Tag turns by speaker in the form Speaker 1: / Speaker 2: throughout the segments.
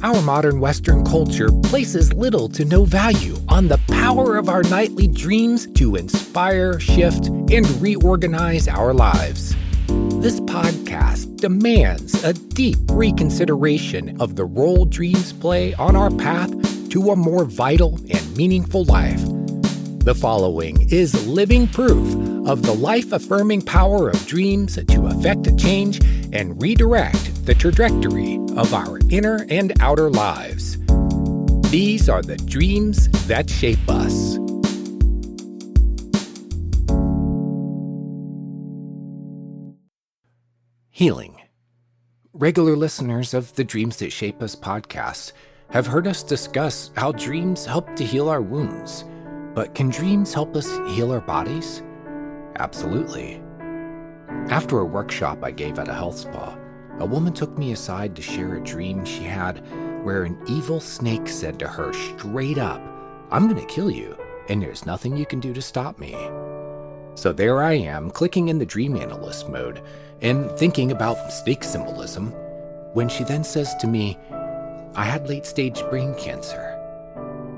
Speaker 1: Our modern Western culture places little to no value on the power of our nightly dreams to inspire, shift, and reorganize our lives. This podcast demands a deep reconsideration of the role dreams play on our path to a more vital and meaningful life. The following is living proof of the life-affirming power of dreams to affect a change and redirect the trajectory of our inner and outer lives. These are the dreams that shape us. Healing. Regular listeners of the Dreams That Shape Us podcast have heard us discuss how dreams help to heal our wounds. But can dreams help us heal our bodies? Absolutely. After a workshop I gave at a health spa, a woman took me aside to share a dream she had where an evil snake said to her straight up, "I'm going to kill you, and there's nothing you can do to stop me." So there I am, clicking in the dream analyst mode and thinking about snake symbolism, when she then says to me, "I had late-stage brain cancer."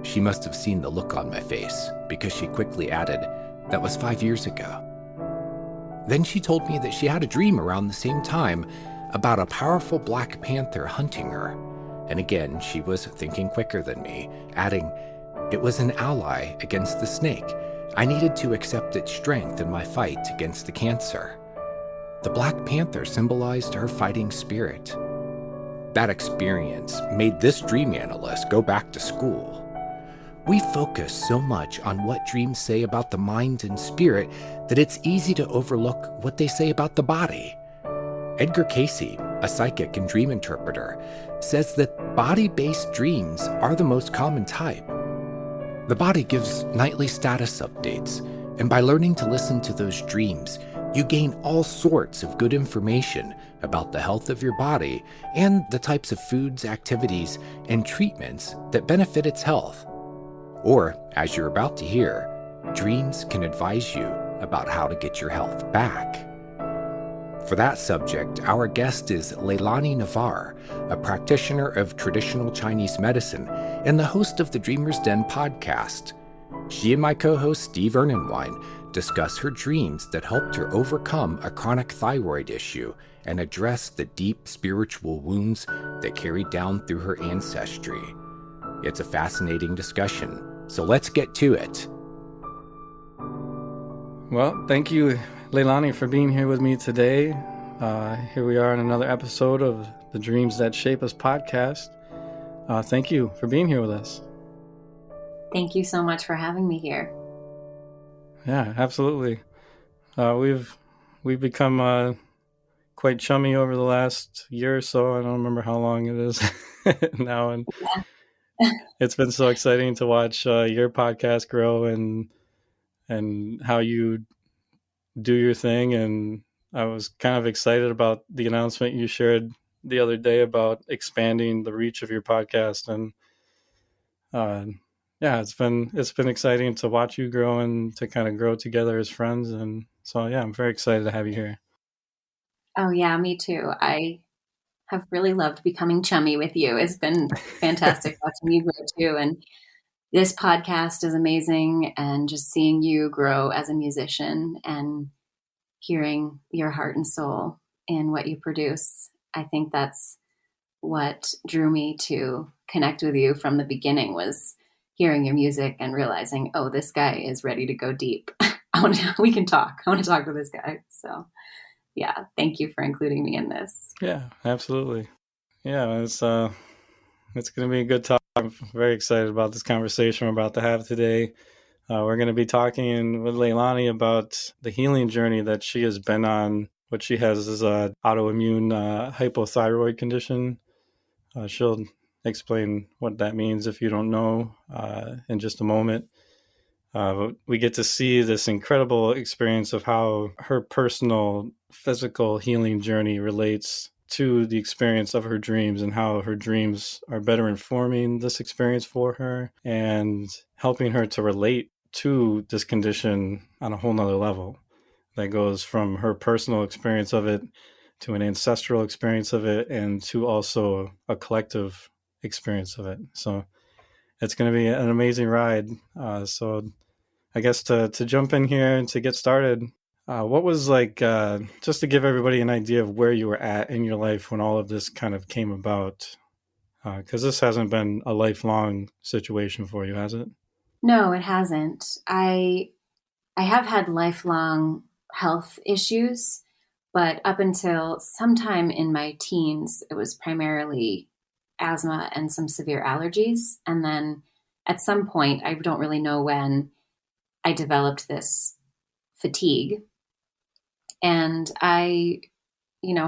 Speaker 1: She must have seen the look on my face, because she quickly added, "That was 5 years ago." Then she told me that she had a dream around the same time about a powerful black panther hunting her. And again, she was thinking quicker than me, adding, "It was an ally against the snake. I needed to accept its strength in my fight against the cancer." The black panther symbolized her fighting spirit. That experience made this dream analyst go back to school. We focus so much on what dreams say about the mind and spirit that it's easy to overlook what they say about the body. Edgar Cayce, a psychic and dream interpreter, says that body-based dreams are the most common type. The body gives nightly status updates, and by learning to listen to those dreams, you gain all sorts of good information about the health of your body and the types of foods, activities, and treatments that benefit its health. Or, as you're about to hear, dreams can advise you about how to get your health back. For that subject, our guest is Leilani Navar, a practitioner of traditional Chinese medicine and the host of the Dreamer's Den podcast. She and my co-host Steve Ernenwine discuss her dreams that helped her overcome a chronic thyroid issue and address the deep spiritual wounds that carried down through her ancestry. It's a fascinating discussion, so let's get to it.
Speaker 2: Well, thank you, Leilani, for being here with me today. Here we are in another episode of the Dreams That Shape Us podcast. Thank you for being here with us.
Speaker 3: Thank you so much for having me here.
Speaker 2: Yeah, absolutely. We've become quite chummy over the last year or so. I don't remember how long it is now, and it's been so exciting to watch your podcast grow and how you do your thing. And I was kind of excited about the announcement you shared the other day about expanding the reach of your podcast. And yeah, it's been exciting to watch you grow and to kind of grow together as friends. And so, yeah, I'm very excited to have you here.
Speaker 3: Oh yeah, me too. I have really loved becoming chummy with you. It's been fantastic watching you grow too. And this podcast is amazing. And just seeing you grow as a musician and hearing your heart and soul in what you produce, I think that's what drew me to connect with you from the beginning, was hearing your music and realizing, oh, this guy is ready to go deep. We can talk. I want to talk to this guy. So yeah, thank you for including me in this.
Speaker 2: Yeah, absolutely. Yeah, it's going to be a good talk. I'm very excited about this conversation we're about to have today. We're going to be talking with Leilani about the healing journey that she has been on. What she has is an autoimmune hypothyroid condition. She'll explain what that means if you don't know in just a moment. We get to see this incredible experience of how her personal physical healing journey relates to the experience of her dreams, and how her dreams are better informing this experience for her and helping her to relate to this condition on a whole nother level that goes from her personal experience of it to an ancestral experience of it, and to also a collective experience of it. So it's going to be an amazing ride. So I guess to jump in here and to get started, what was like, just to give everybody an idea of where you were at in your life when all of this kind of came about? Because this hasn't been a lifelong situation for you, has it?
Speaker 3: No, it hasn't. I have had lifelong health issues, but up until sometime in my teens, it was primarily asthma and some severe allergies. And then at some point, I don't really know when, I developed this fatigue. And I,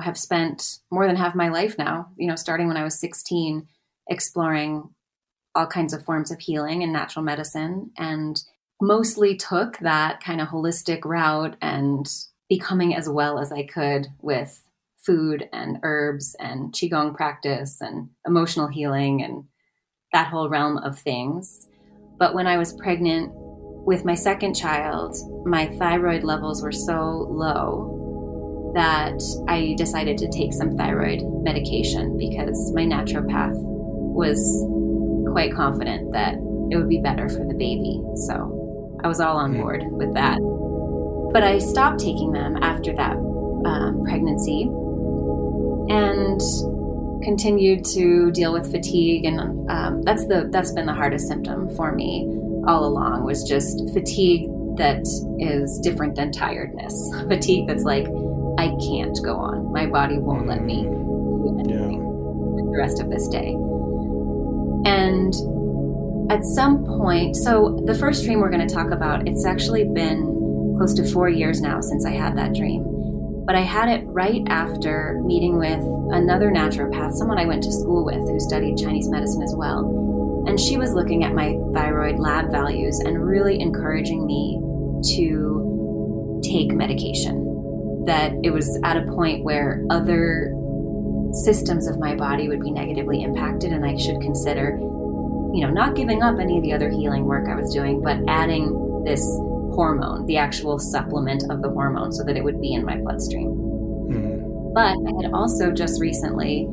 Speaker 3: have spent more than half my life now, starting when I was 16, exploring all kinds of forms of healing and natural medicine, and mostly took that kind of holistic route and becoming as well as I could with food and herbs and qigong practice and emotional healing and that whole realm of things. But when I was pregnant with my second child, my thyroid levels were so low that I decided to take some thyroid medication because my naturopath was quite confident that it would be better for the baby. So I was all on board with that. But I stopped taking them after that pregnancy and continued to deal with fatigue. And that's been the hardest symptom for me all along, was just fatigue that is different than tiredness. Fatigue that's like, I can't go on. My body won't let me do anything the rest of this day. And at some point, so the first dream we're going to talk about, it's actually been close to 4 years now since I had that dream. But I had it right after meeting with another naturopath, someone I went to school with who studied Chinese medicine as well. And she was looking at my thyroid lab values and really encouraging me to take medication. That it was at a point where other systems of my body would be negatively impacted, and I should consider, not giving up any of the other healing work I was doing, but adding this hormone, the actual supplement of the hormone, so that it would be in my bloodstream. Mm-hmm. But I had also just recently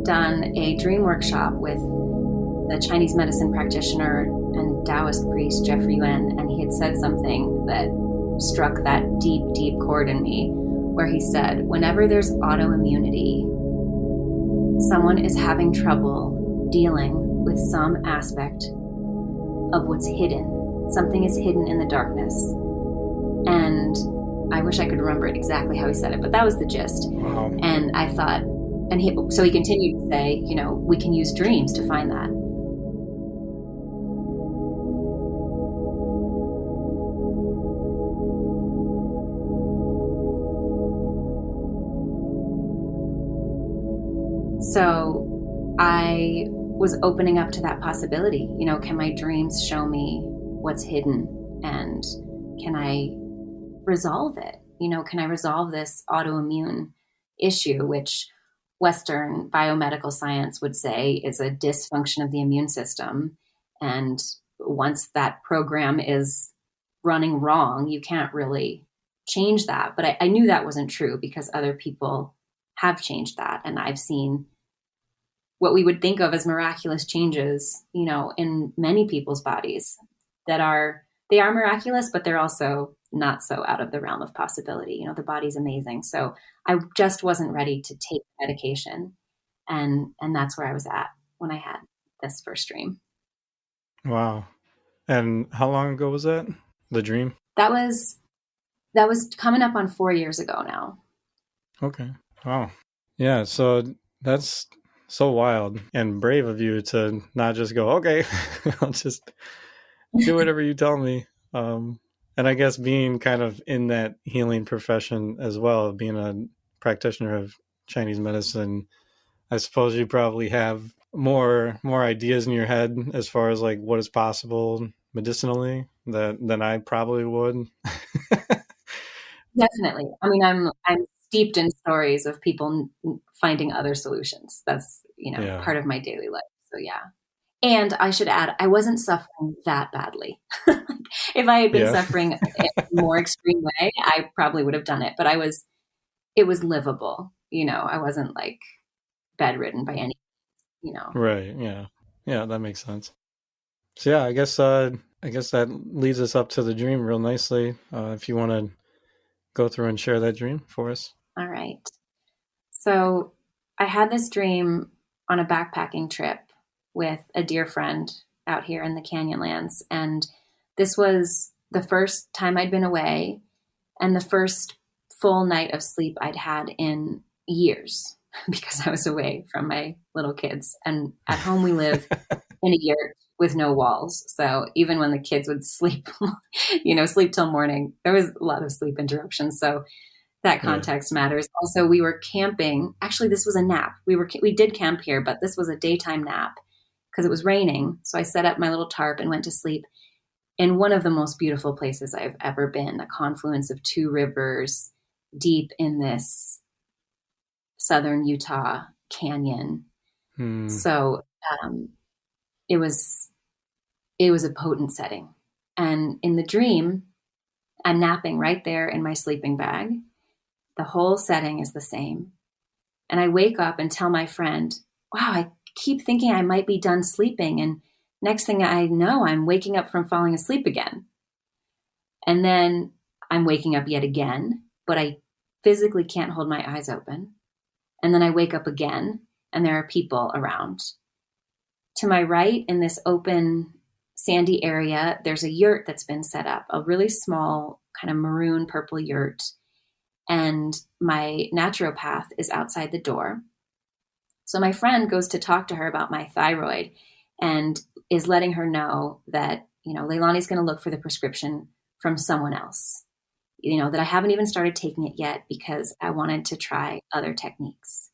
Speaker 3: done a dream workshop with the Chinese medicine practitioner and Taoist priest Jeffrey Yuan, and he had said something that struck that deep, deep chord in me, where he said, whenever there's autoimmunity, someone is having trouble dealing with some aspect of what's hidden. Something is hidden in the darkness. And I wish I could remember it exactly how he said it, but that was the gist. Wow. And I thought, so he continued to say, we can use dreams to find that. So I was opening up to that possibility. Can my dreams show me what's hidden, and can I resolve it? Can I resolve this autoimmune issue, which Western biomedical science would say is a dysfunction of the immune system. And once that program is running wrong, you can't really change that. But I knew that wasn't true because other people have changed that. And I've seen what we would think of as miraculous changes, in many people's bodies they are miraculous, but they're also not so out of the realm of possibility. The body's amazing. So I just wasn't ready to take medication. And that's where I was at when I had this first dream.
Speaker 2: Wow. And how long ago was that? The dream?
Speaker 3: That was coming up on 4 years ago now.
Speaker 2: Okay. Wow. Yeah. So that's so wild and brave of you to not just go, okay, I'll just do whatever you tell me. And I guess being kind of in that healing profession as well, being a practitioner of Chinese medicine, I suppose you probably have more ideas in your head as far as like what is possible medicinally than I probably would.
Speaker 3: Definitely. I mean, I'm steeped in stories of people finding other solutions. That's, part of my daily life. So yeah. And I should add, I wasn't suffering that badly. If I had been suffering in a more extreme way, I probably would have done it. But it was livable. I wasn't like bedridden by any.
Speaker 2: Right. Yeah. Yeah, that makes sense. So yeah, I guess that leads us up to the dream real nicely. If you want to go through and share that dream for us.
Speaker 3: All right. So I had this dream on a backpacking trip with a dear friend out here in the Canyonlands. And this was the first time I'd been away and the first full night of sleep I'd had in years because I was away from my little kids. And at home we live in a yurt with no walls. So even when the kids would sleep, sleep till morning, there was a lot of sleep interruptions. So that context matters. Also, we were camping. Actually, this was a nap. We did camp here, but this was a daytime nap because it was raining. So I set up my little tarp and went to sleep in one of the most beautiful places I've ever been, a confluence of two rivers deep in this southern Utah canyon. So it was a potent setting. And in the dream, I'm napping right there in my sleeping bag. The whole setting is the same. And I wake up and tell my friend, wow, I keep thinking I might be done sleeping. And next thing I know, I'm waking up from falling asleep again. And then I'm waking up yet again, but I physically can't hold my eyes open. And then I wake up again, and there are people around. To my right, in this open, sandy area, there's a yurt that's been set up, a really small, kind of maroon purple yurt. And my naturopath is outside the door. So my friend goes to talk to her about my thyroid and is letting her know that, Leilani's going to look for the prescription from someone else, that I haven't even started taking it yet because I wanted to try other techniques.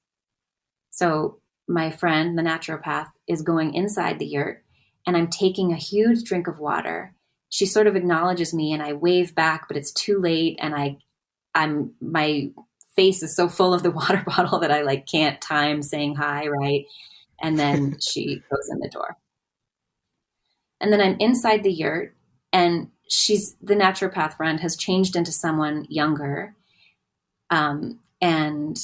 Speaker 3: So my friend, the naturopath, is going inside the yurt, and I'm taking a huge drink of water. She sort of acknowledges me and I wave back, but it's too late. And my face is so full of the water bottle that I can't time saying hi, right? And then she goes in the door. And then I'm inside the yurt, and the naturopath friend has changed into someone younger, and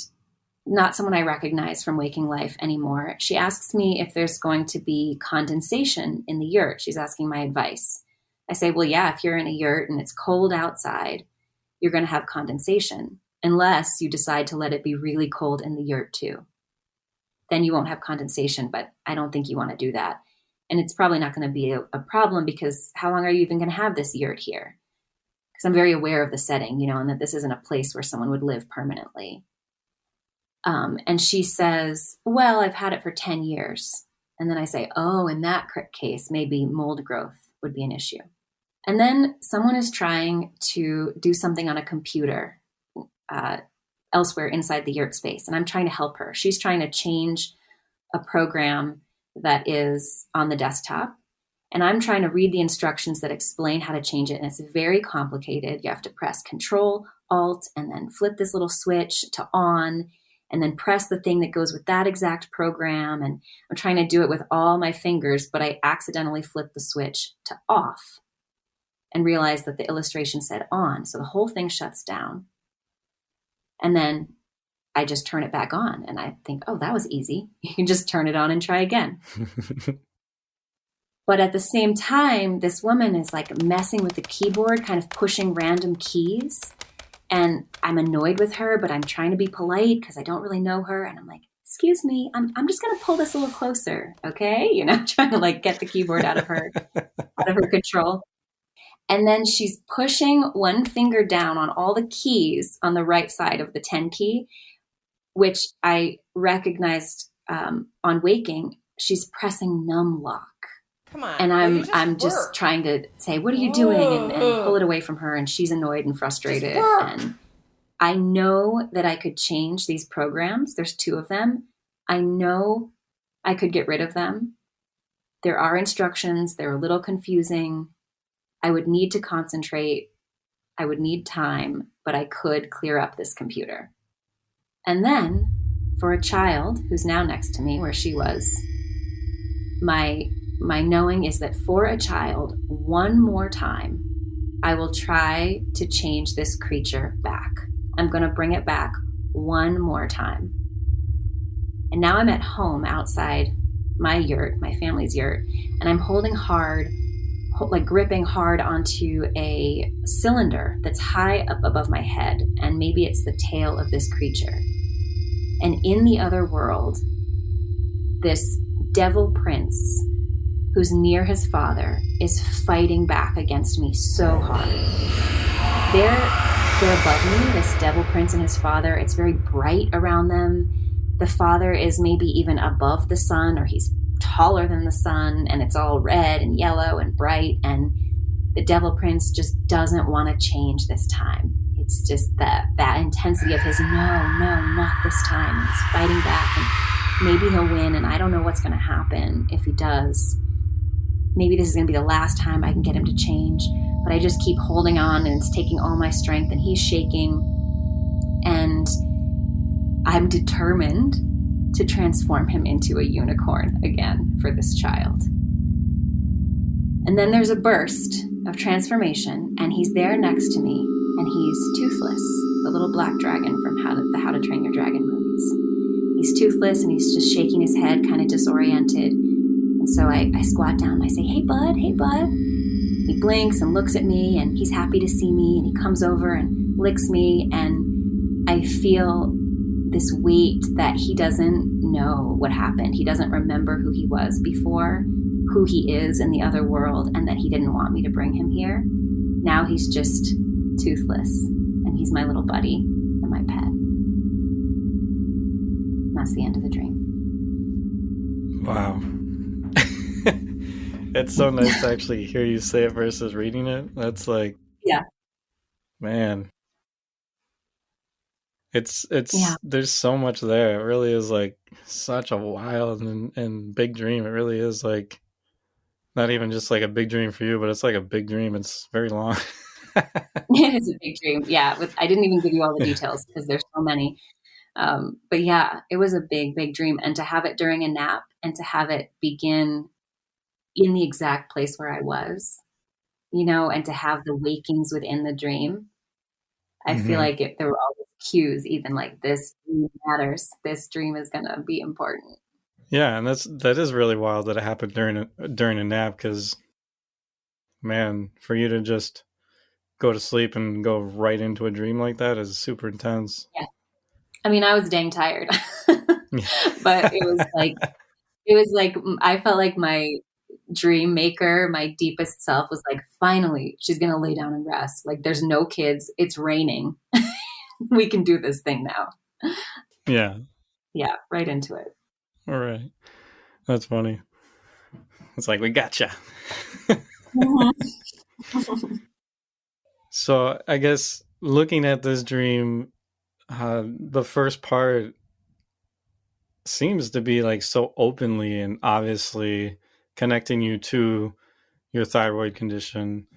Speaker 3: not someone I recognize from waking life anymore. She asks me if there's going to be condensation in the yurt. She's asking my advice. I say, well, yeah, if you're in a yurt and it's cold outside, you're going to have condensation, unless you decide to let it be really cold in the yurt too. Then you won't have condensation, but I don't think you want to do that. And it's probably not going to be a problem, because how long are you even going to have this yurt here? Because I'm very aware of the setting, and that this isn't a place where someone would live permanently. And she says, well, I've had it for 10 years. And then I say, oh, in that case, maybe mold growth would be an issue. And then someone is trying to do something on a computer elsewhere inside the yurt space. And I'm trying to help her. She's trying to change a program that is on the desktop. And I'm trying to read the instructions that explain how to change it. And it's very complicated. You have to press Control, Alt, and then flip this little switch to on, and then press the thing that goes with that exact program. And I'm trying to do it with all my fingers, but I accidentally flipped the switch to off and realized that the illustration said on. So the whole thing shuts down. And then I just turn it back on, and I think, oh, that was easy. You can just turn it on and try again. But at the same time, this woman is messing with the keyboard, kind of pushing random keys. And I'm annoyed with her, but I'm trying to be polite because I don't really know her. And I'm like, excuse me, I'm just going to pull this a little closer. Okay. Trying to get the keyboard out of her control. And then she's pushing one finger down on all the keys on the right side of the 10 key, which I recognized on waking. She's pressing num lock.
Speaker 4: Come on.
Speaker 3: And I'm just trying to say, what are you doing? And pull it away from her. And she's annoyed and frustrated. And I know that I could change these programs. There's 2 of them. I know I could get rid of them. There are instructions. They're a little confusing. I would need to concentrate. I would need time, but I could clear up this computer. And then for a child who's now next to me where she was, my knowing is that for a child, one more time, I will try to change this creature back. I'm going to bring it back one more time. And now I'm at home outside my yurt, my family's yurt, and I'm holding hard, like gripping hard onto a cylinder that's high up above my head, and maybe it's the tail of this creature. And in the other world, this devil prince who's near his father is fighting back against me so hard. They're above me, this devil prince and his father. It's very bright around them. The father is maybe even above the sun, or he's taller than the sun, and it's all red and yellow and bright. And the devil prince just doesn't want to change this time. It's just that intensity of his, no, not this time. He's fighting back, and maybe he'll win, and I don't know what's going to happen if he does. Maybe this is going to be the last time I can get him to change, but I just keep holding on, and it's taking all my strength, and he's shaking, and I'm determined to transform him into a unicorn again for this child. And then there's a burst of transformation, and he's there next to me, and he's Toothless, the little black dragon from the How to Train Your Dragon movies. He's toothless, and he's just shaking his head, kind of disoriented. And so I squat down and I say, hey, bud. He blinks and looks at me, and he's happy to see me, and he comes over and licks me, and I feel this weight that he doesn't know what happened. He doesn't remember who he was before, who he is in the other world, and that he didn't want me to bring him here. Now he's just Toothless, and he's my little buddy and my pet. And that's the end of the dream.
Speaker 2: Wow. It's so nice to actually hear you say it versus reading it. That's like,
Speaker 3: Yeah.
Speaker 2: Man. It's There's so much there. It really is like such a wild and big dream. It really is like not even just like a big dream for you, but it's like a big dream. It's very long.
Speaker 3: It is a big dream. Yeah. I didn't even give you all the details because there's so many. But yeah, it was a big, big dream. And to have it during a nap and to have it begin in the exact place where I was, and to have the wakings within the dream, I feel like there were all these cues, even like this matters. This dream is going to be important.
Speaker 2: Yeah. And that is really wild that it happened during a nap. Cause man, for you to just go to sleep and go right into a dream like that is super intense.
Speaker 3: Yeah. I mean, I was dang tired, but it was like, I felt like my dream maker, my deepest self was like, finally, she's going to lay down and rest. Like there's no kids. It's raining. We can do this thing now.
Speaker 2: Yeah.
Speaker 3: Yeah. Right into it.
Speaker 2: All right. That's funny. It's like, we gotcha. So I guess looking at this dream, the first part seems to be like so openly and obviously connecting you to your thyroid condition.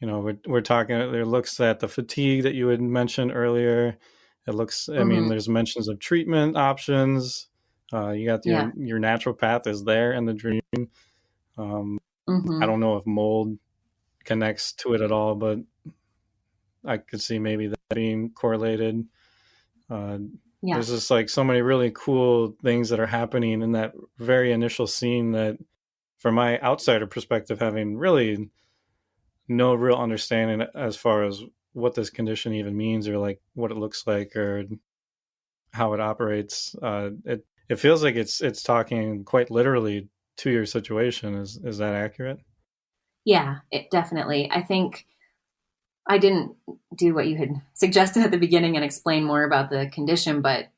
Speaker 2: We're talking, there looks at the fatigue that you had mentioned earlier. It looks, I mean, there's mentions of treatment options. You got your naturopath is there in the dream. I don't know if mold connects to it at all, but I could see maybe that being correlated. There's just like so many really cool things that are happening in that very initial scene that, from my outsider perspective, having really no real understanding as far as what this condition even means or like what it looks like or how it operates. It feels like it's talking quite literally to your situation. Is that accurate?
Speaker 3: Yeah, it definitely. I think I didn't do what you had suggested at the beginning and explain more about the condition, but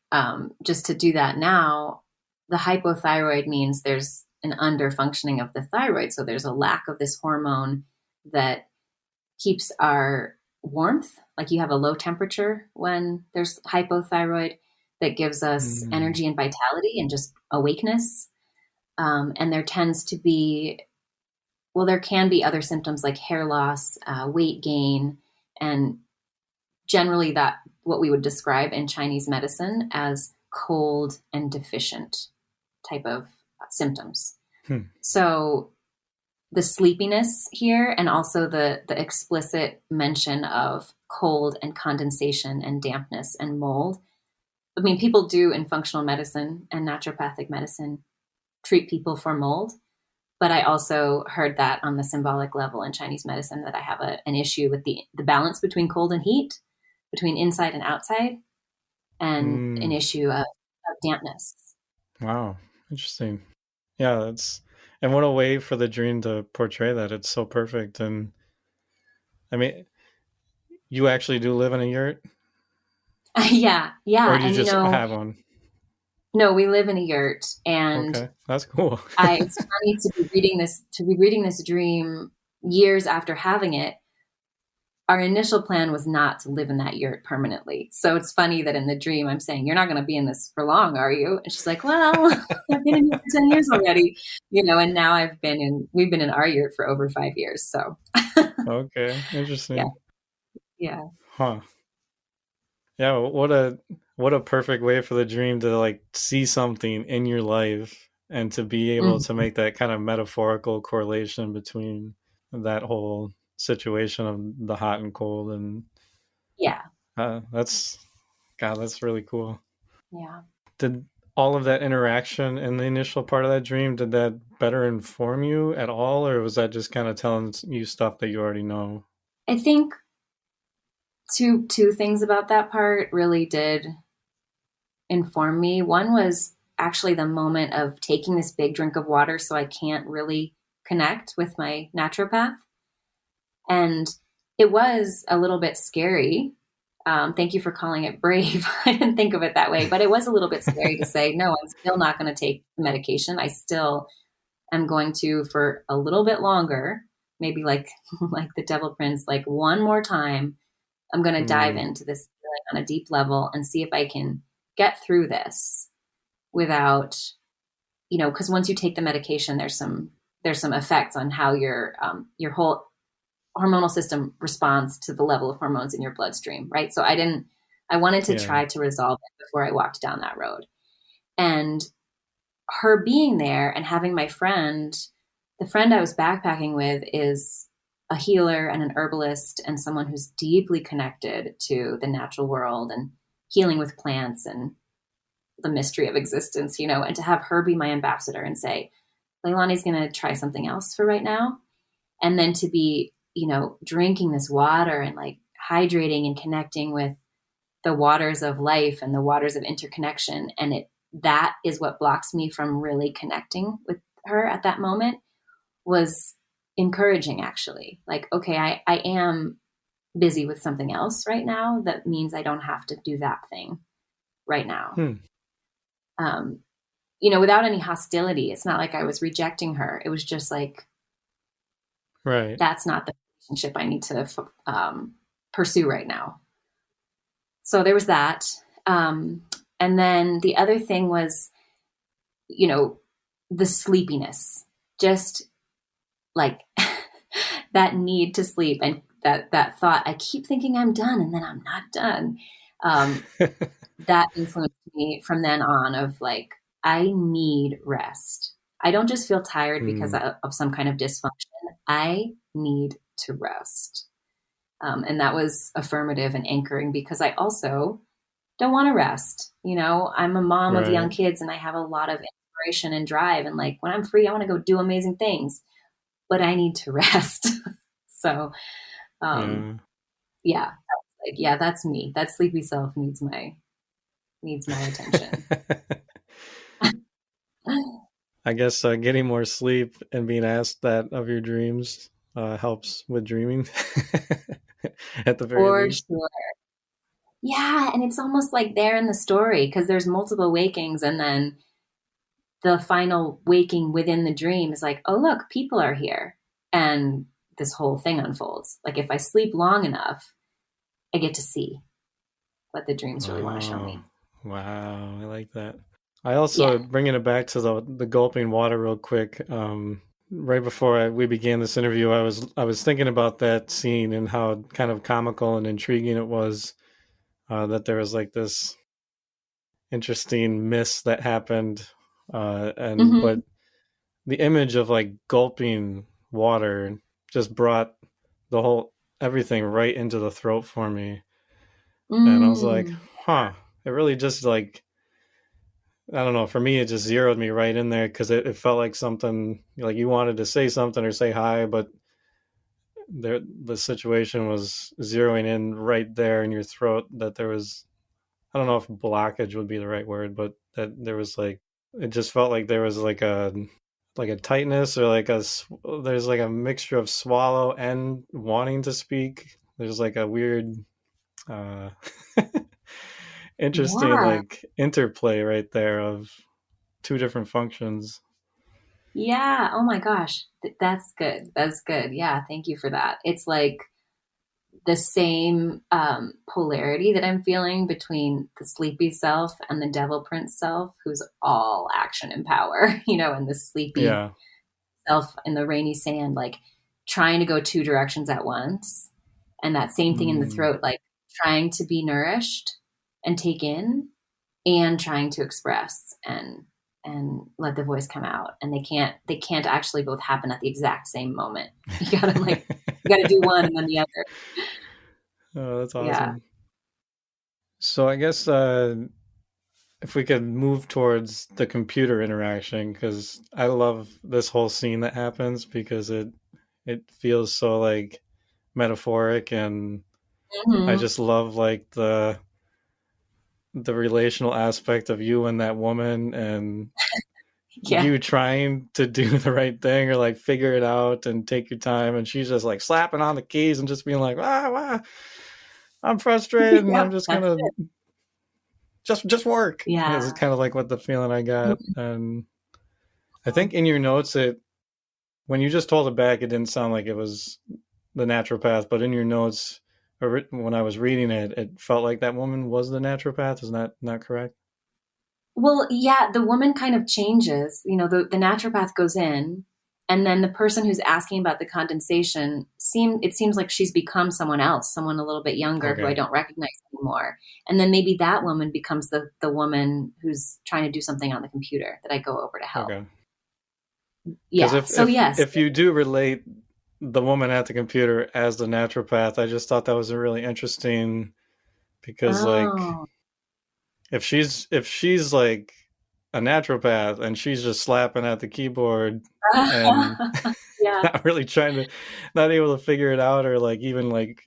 Speaker 3: just to do that now, the hypothyroid means there's an underfunctioning of the thyroid. So there's a lack of this hormone that keeps our warmth. Like you have a low temperature when there's hypothyroid that gives us energy and vitality and just awakeness. And there tends to be, there can be other symptoms like hair loss, weight gain, and generally that what we would describe in Chinese medicine as cold and deficient type of symptoms. So the sleepiness here and also the explicit mention of cold and condensation and dampness and mold. I mean, people do in functional medicine and naturopathic medicine treat people for mold. But I also heard that on the symbolic level in Chinese medicine that I have an issue with the balance between cold and heat, between inside and outside, and an
Speaker 2: Mm,
Speaker 3: issue of dampness.
Speaker 2: wow. Interesting. Yeah, and what a way for the dream to portray that. It's so perfect. And I mean, you actually do live in a yurt,
Speaker 3: Yeah,
Speaker 2: or
Speaker 3: yeah.
Speaker 2: do you
Speaker 3: And
Speaker 2: just have one?
Speaker 3: no, we live in a yurt, and
Speaker 2: Okay, that's cool.
Speaker 3: it's funny to be reading this dream years after having it. Our initial plan was not to live in that yurt permanently. So it's funny that in the dream I'm saying, "You're not going to be in this for long, are you?" And she's like, "Well, I've been in here for 10 years already, and now we've been in our yurt for over 5 years." So
Speaker 2: Okay,
Speaker 3: yeah,
Speaker 2: interesting.
Speaker 3: yeah.
Speaker 2: Huh. Yeah, what a perfect way for the dream to like see something in your life and to be able to
Speaker 3: Mhm.
Speaker 2: make that kind of metaphorical correlation between that whole situation of the hot and cold. And
Speaker 3: Yeah,
Speaker 2: that's God, that's really cool.
Speaker 3: yeah.
Speaker 2: Did all of that interaction in the initial part of that dream, did that better inform you at all, or was that just kind of telling you stuff that you already know?
Speaker 3: I think two things about that part really did inform me. One was actually the moment of taking this big drink of water so I can't really connect with my naturopath. And it was a little bit scary. Thank you for calling it brave. I didn't think of it that way, but it was a little bit scary to say, no, I'm still not going to take the medication. I still am going to, for a little bit longer, maybe like like the Devil Prince, like one more time, I'm going to dive
Speaker 2: Mm,
Speaker 3: into this feeling on a deep level and see if I can get through this without, because once you take the medication, there's some effects on how your whole hormonal system responds to the level of hormones in your bloodstream, right? So I wanted to
Speaker 2: yeah.
Speaker 3: try to resolve it before I walked down that road. And her being there and having the friend I was backpacking with is a healer and an herbalist and someone who's deeply connected to the natural world and healing with plants and the mystery of existence, and to have her be my ambassador and say, Leilani's going to try something else for right now. And then to be, drinking this water and like hydrating and connecting with the waters of life and the waters of interconnection. And that is what blocks me from really connecting with her at that moment was encouraging, actually. Like, okay, I am busy with something else right now. That means I don't have to do that thing right now.
Speaker 2: Hmm.
Speaker 3: Um, without any hostility. It's not like I was rejecting her. It was just like,
Speaker 2: Right.
Speaker 3: that's not the relationship I need to pursue right now. So there was that. And then the other thing was, the sleepiness, just like that need to sleep and that thought, I keep thinking I'm done and then I'm not done. Um, that influenced me from then on of like, I need rest. I don't just feel tired because
Speaker 2: Hmm.
Speaker 3: of some kind of dysfunction. I need to rest. And that was affirmative and anchoring because I also don't want to rest. I'm a mom of young
Speaker 2: Right.
Speaker 3: kids and I have a lot of inspiration and drive. And like when I'm free, I want to go do amazing things, but I need to rest. So, um,
Speaker 2: Yeah.
Speaker 3: yeah, like, yeah, that's me. That sleepy self needs my attention.
Speaker 2: I guess getting more sleep and being asked that of your dreams helps with dreaming, at the very
Speaker 3: For
Speaker 2: least.
Speaker 3: sure. Yeah. And it's almost like they're in the story because there's multiple wakings and then the final waking within the dream is like, oh, look, people are here. And this whole thing unfolds. Like if I sleep long enough, I get to see what the dreams really want to show
Speaker 2: Oh,
Speaker 3: me.
Speaker 2: wow. I like that. I
Speaker 3: Yeah.
Speaker 2: also bringing it back to the gulping water real quick. Right before we began this interview, I was thinking about that scene and how kind of comical and intriguing it was, that there was like this interesting miss that happened, and
Speaker 3: Mm-hmm.
Speaker 2: but the image of like gulping water just brought the whole everything right into the throat for me, and I was like,
Speaker 3: Mm.
Speaker 2: huh, it really just like I don't know, for me, it just zeroed me right in there because it felt like something, like you wanted to say something or say hi, but the situation was zeroing in right there in your throat, that there was, I don't know if blockage would be the right word, but that there was like, it just felt like there was like a tightness, or there's like a mixture of swallow and wanting to speak. There's like a weird, uh, interesting
Speaker 3: Yeah.
Speaker 2: like interplay right there of two different functions.
Speaker 3: Yeah. Oh my gosh. That's good. That's good. Yeah. Thank you for that. It's like the same polarity that I'm feeling between the sleepy self and the devil prince self, who's all action and power, and the sleepy
Speaker 2: Yeah.
Speaker 3: self in the rainy sand, like trying to go two directions at once. And that same thing in the
Speaker 2: Mm.
Speaker 3: throat, like trying to be nourished and take in and trying to express and let the voice come out. And they can't actually both happen at the exact same moment. You gotta do one and then the other.
Speaker 2: Oh, that's
Speaker 3: Yeah.
Speaker 2: awesome. So I guess if we could move towards the computer interaction, because I love this whole scene that happens because it feels so like metaphoric, and I
Speaker 3: Hmm.
Speaker 2: just love like the relational aspect of you and that woman, and
Speaker 3: Yeah.
Speaker 2: you trying to do the right thing or like figure it out and take your time, and she's just like slapping on the keys and just being like, I'm frustrated and I'm
Speaker 3: Yep.
Speaker 2: just
Speaker 3: That's
Speaker 2: gonna
Speaker 3: it.
Speaker 2: just work.
Speaker 3: Yeah.
Speaker 2: This is kind of like what the feeling I got. And I think in your notes, it when you just told it back, it didn't sound like it was the naturopath, but in your notes, or when I was reading it, it felt like that woman was the naturopath. Is that not correct?
Speaker 3: Well, yeah, the woman kind of changes. The naturopath goes in, and then the person who's asking about the condensation it seems like she's become someone else, someone a little bit younger who I
Speaker 2: Okay.
Speaker 3: don't recognize anymore. And then maybe that woman becomes the woman who's trying to do something on the computer that I go over to help.
Speaker 2: Okay. Because
Speaker 3: Yeah. So yes.
Speaker 2: if you do relate the woman at the computer as the naturopath, I just thought that was a really interesting, because like
Speaker 3: Oh.
Speaker 2: if she's like a naturopath and she's just slapping at the keyboard and
Speaker 3: Yeah.
Speaker 2: not really trying to, not able to figure it out, or like even like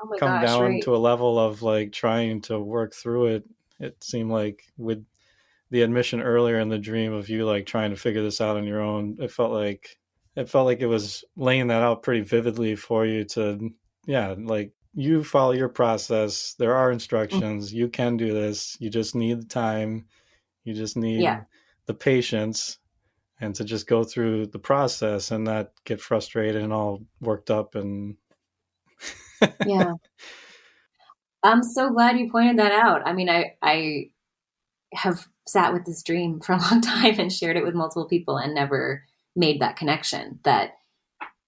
Speaker 3: Oh my
Speaker 2: come
Speaker 3: gosh,
Speaker 2: down
Speaker 3: right.
Speaker 2: to a level of like trying to work through it. It seemed like with the admission earlier in the dream of you like trying to figure this out on your own, it felt like it was laying that out pretty vividly for you to, yeah, like you follow your process. There are
Speaker 3: Mm.
Speaker 2: instructions. You can do this. You just need the time. You just
Speaker 3: Yeah.
Speaker 2: need the patience, and to just go through the process and not get frustrated and all worked up. And
Speaker 3: Yeah. I'm so glad you pointed that out. I mean, I have sat with this dream for a long time and shared it with multiple people and never made that connection that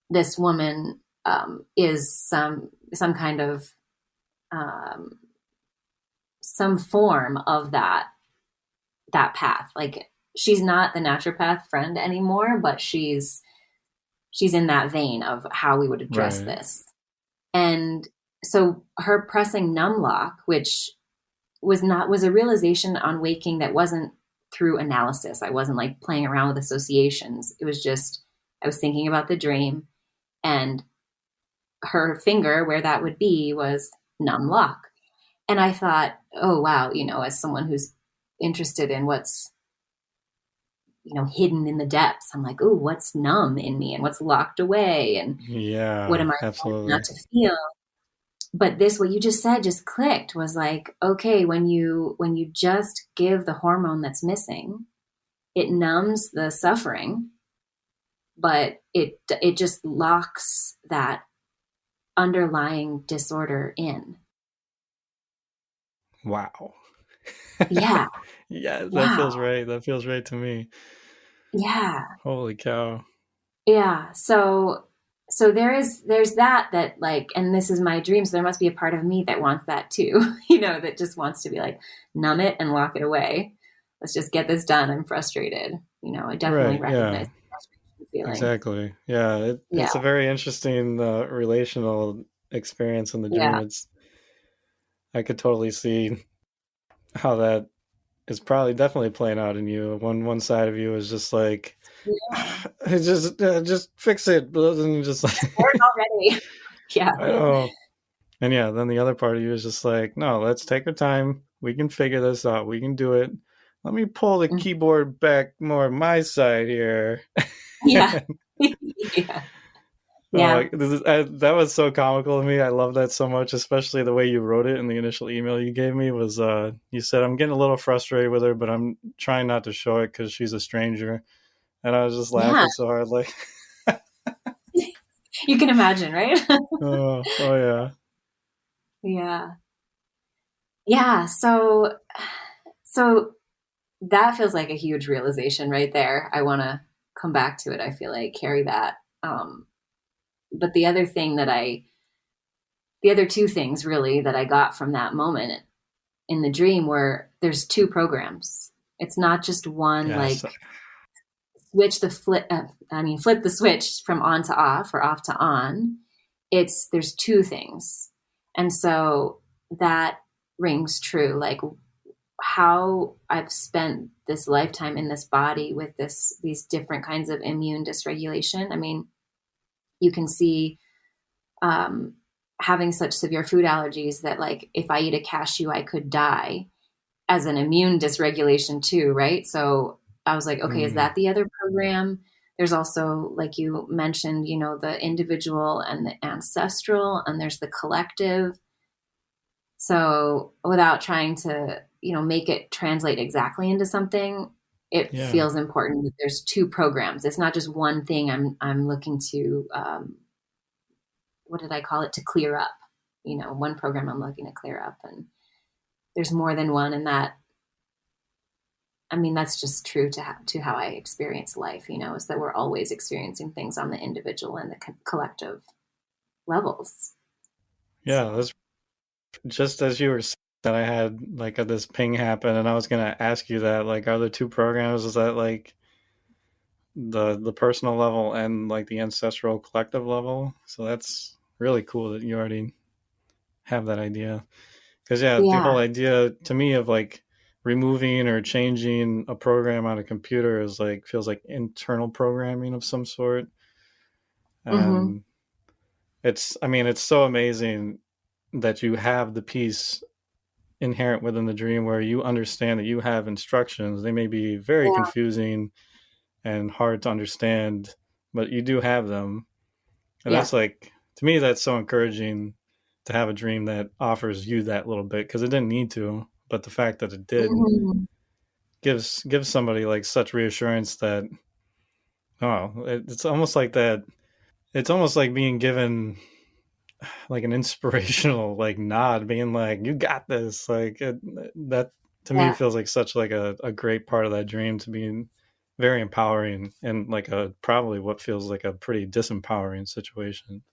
Speaker 3: this woman is some kind of um, some form of that path. Like she's not the naturopath friend anymore, but she's in that vein of how we would address
Speaker 2: right.
Speaker 3: this. And so her pressing numb lock, which was a realization on waking that wasn't through analysis. I wasn't like playing around with associations. It was just I was thinking about the dream, and her finger where that would be was numb lock. And I thought, oh wow, as someone who's interested in what's hidden in the depths, I'm like, oh, what's numb in me and what's locked away and what
Speaker 2: Yeah,
Speaker 3: am I trying not
Speaker 2: absolutely.
Speaker 3: to feel? But this what you just said just clicked, was like, okay, when you just give the hormone that's missing, it numbs the suffering, but it just locks that underlying disorder in.
Speaker 2: Wow.
Speaker 3: Yeah.
Speaker 2: Yeah, that
Speaker 3: Wow.
Speaker 2: feels right. That feels right to me.
Speaker 3: Yeah.
Speaker 2: Holy cow.
Speaker 3: Yeah. So there's that like, and this is my dream, so there must be a part of me that wants that too, that just wants to be like, numb it and lock it away. Let's just get this done. I'm frustrated. I definitely
Speaker 2: Right,
Speaker 3: recognize
Speaker 2: yeah,
Speaker 3: the frustration feeling.
Speaker 2: exactly. Yeah,
Speaker 3: Yeah.
Speaker 2: it's a very interesting relational experience in the dream.
Speaker 3: Yeah.
Speaker 2: It's I could totally see how that is probably definitely playing out in you. One side of you is just like,
Speaker 3: Yeah.
Speaker 2: just fix it, but then just
Speaker 3: Bored
Speaker 2: like,
Speaker 3: already. Yeah.
Speaker 2: I know. And yeah, then the other part of you is just like, no, let's take our time. We can figure this out. We can do it. Let me pull the
Speaker 3: Mhm.
Speaker 2: keyboard back more my side here.
Speaker 3: Yeah. Yeah. Yeah.
Speaker 2: That was so comical to me. I love that so much, especially the way you wrote it in the initial email you gave me. Was you said, I'm getting a little frustrated with her, but I'm trying not to show it because she's a stranger. And I was just
Speaker 3: Yeah.
Speaker 2: laughing so hard, like,
Speaker 3: You can imagine, right?
Speaker 2: oh yeah,
Speaker 3: Yeah. Yeah. So that feels like a huge realization right there. I want to come back to it. I feel like carry that. But the other two things really that I got from that moment in the dream were there's two programs. It's not just one
Speaker 2: yes,
Speaker 3: like flip the switch from on to off or off to on. There's two things. And so that rings true. Like how I've spent this lifetime in this body with these different kinds of immune dysregulation. I mean, you can see um, having such severe food allergies that like if I eat a cashew, I could die as an immune dysregulation too, right? So I was like, okay, is
Speaker 2: mm,
Speaker 3: that the other program? There's also, like you mentioned, the individual and the ancestral, and there's the collective. So without trying to, make it translate exactly into something, it
Speaker 2: yeah,
Speaker 3: feels important that there's two programs. It's not just one thing I'm looking to, what did I call it? To clear up, one program I'm looking to clear up. And there's more than one. And that, I mean, that's just true to how I experience life, is that we're always experiencing things on the individual and the collective levels.
Speaker 2: yeah.
Speaker 3: So,
Speaker 2: That's just as you were saying that. I had like this ping happen, and I was gonna ask you that. Like, are the two programs? Is that like the personal level and like the ancestral collective level? So that's really cool that you already have that idea. Because yeah, the
Speaker 3: yeah.
Speaker 2: whole idea to me of like removing or changing a program on a computer is like feels like internal programming of some sort.
Speaker 3: Hmm.
Speaker 2: And I mean, it's so amazing that you have the piece inherent within the dream where you understand that you have instructions. They may be very
Speaker 3: Yeah.
Speaker 2: confusing and hard to understand, but you do have them. And
Speaker 3: Yeah.
Speaker 2: that's like, to me, that's so encouraging to have a dream that offers you that little bit, because it didn't need to, but the fact that it did
Speaker 3: Hmm.
Speaker 2: gives somebody like such reassurance that, oh, it's almost like that. It's almost like being given like an inspirational like nod, being like, you got this. Like that to me
Speaker 3: Yeah.
Speaker 2: feels like such like a great part of that dream, to be very empowering and like a probably what feels like a pretty disempowering situation.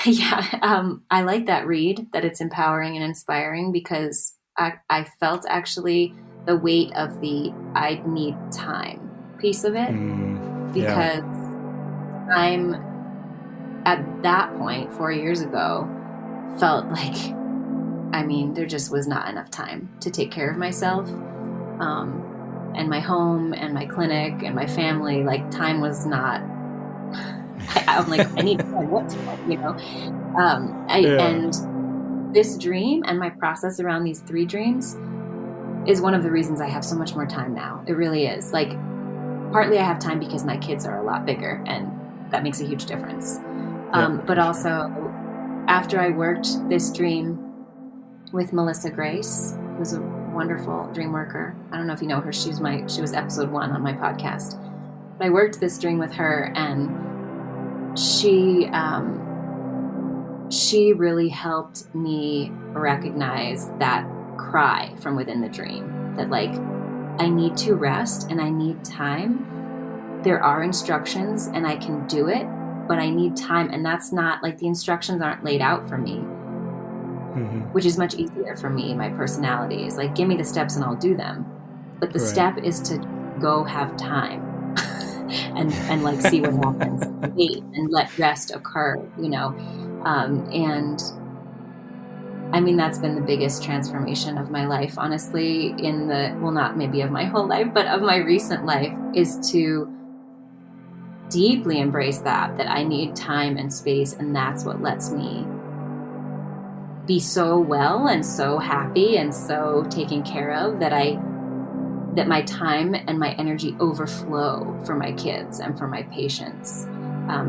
Speaker 3: Yeah. I like that read, that it's empowering and inspiring, because I felt actually the weight of the I need time piece of it,
Speaker 2: Yeah.
Speaker 3: because I'm at that point 4 years ago felt like, I mean, there just was not enough time to take care of myself, and my home and my clinic and my family. Like time was not. I'm like, I need time. What time?
Speaker 2: Yeah.
Speaker 3: And this dream and my process around these three dreams is one of the reasons I have so much more time now. It really is. Like, partly I have time because my kids are a lot bigger, and that makes a huge difference.
Speaker 2: Yep,
Speaker 3: But
Speaker 2: for sure.
Speaker 3: also, after I worked this dream with Melissa Grace, who's a wonderful dream worker. I don't know if you know her. She was episode 1 on my podcast. But I worked this dream with her, and she really helped me recognize that cry from within the dream, that like I need to rest and I need time. There are instructions and I can do it, but I need time. And that's not like the instructions aren't laid out for me,
Speaker 2: Hmm.
Speaker 3: which is much easier for me. My personality is like, give me the steps and I'll do them. But the
Speaker 2: Right.
Speaker 3: step is to go have time and like see what happens, wait and let rest occur, and I mean, that's been the biggest transformation of my life, honestly, not maybe of my whole life, but of my recent life, is to deeply embrace that I need time and space. And that's what lets me be so well and so happy and so taken care of that my time and my energy overflow for my kids and for my patients.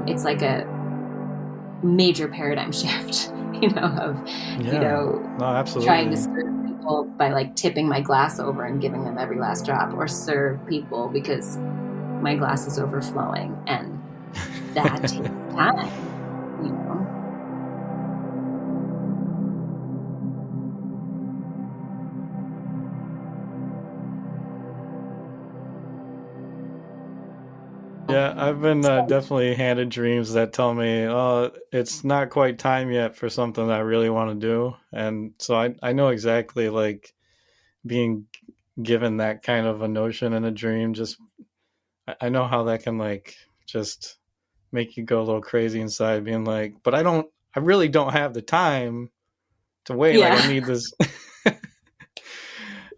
Speaker 3: It's like a major paradigm shift, of,
Speaker 2: No, absolutely.
Speaker 3: trying to serve people by like tipping my glass over and giving them every last drop, or serve people because my glass is overflowing, and that takes time,
Speaker 2: Yeah, I've been definitely handed dreams that tell me, oh, it's not quite time yet for something that I really want to do. And so I know exactly like being given that kind of a notion in a dream. Just, I know how that can like just make you go a little crazy inside, being like, but I really don't have the time to wait. Like, I need this.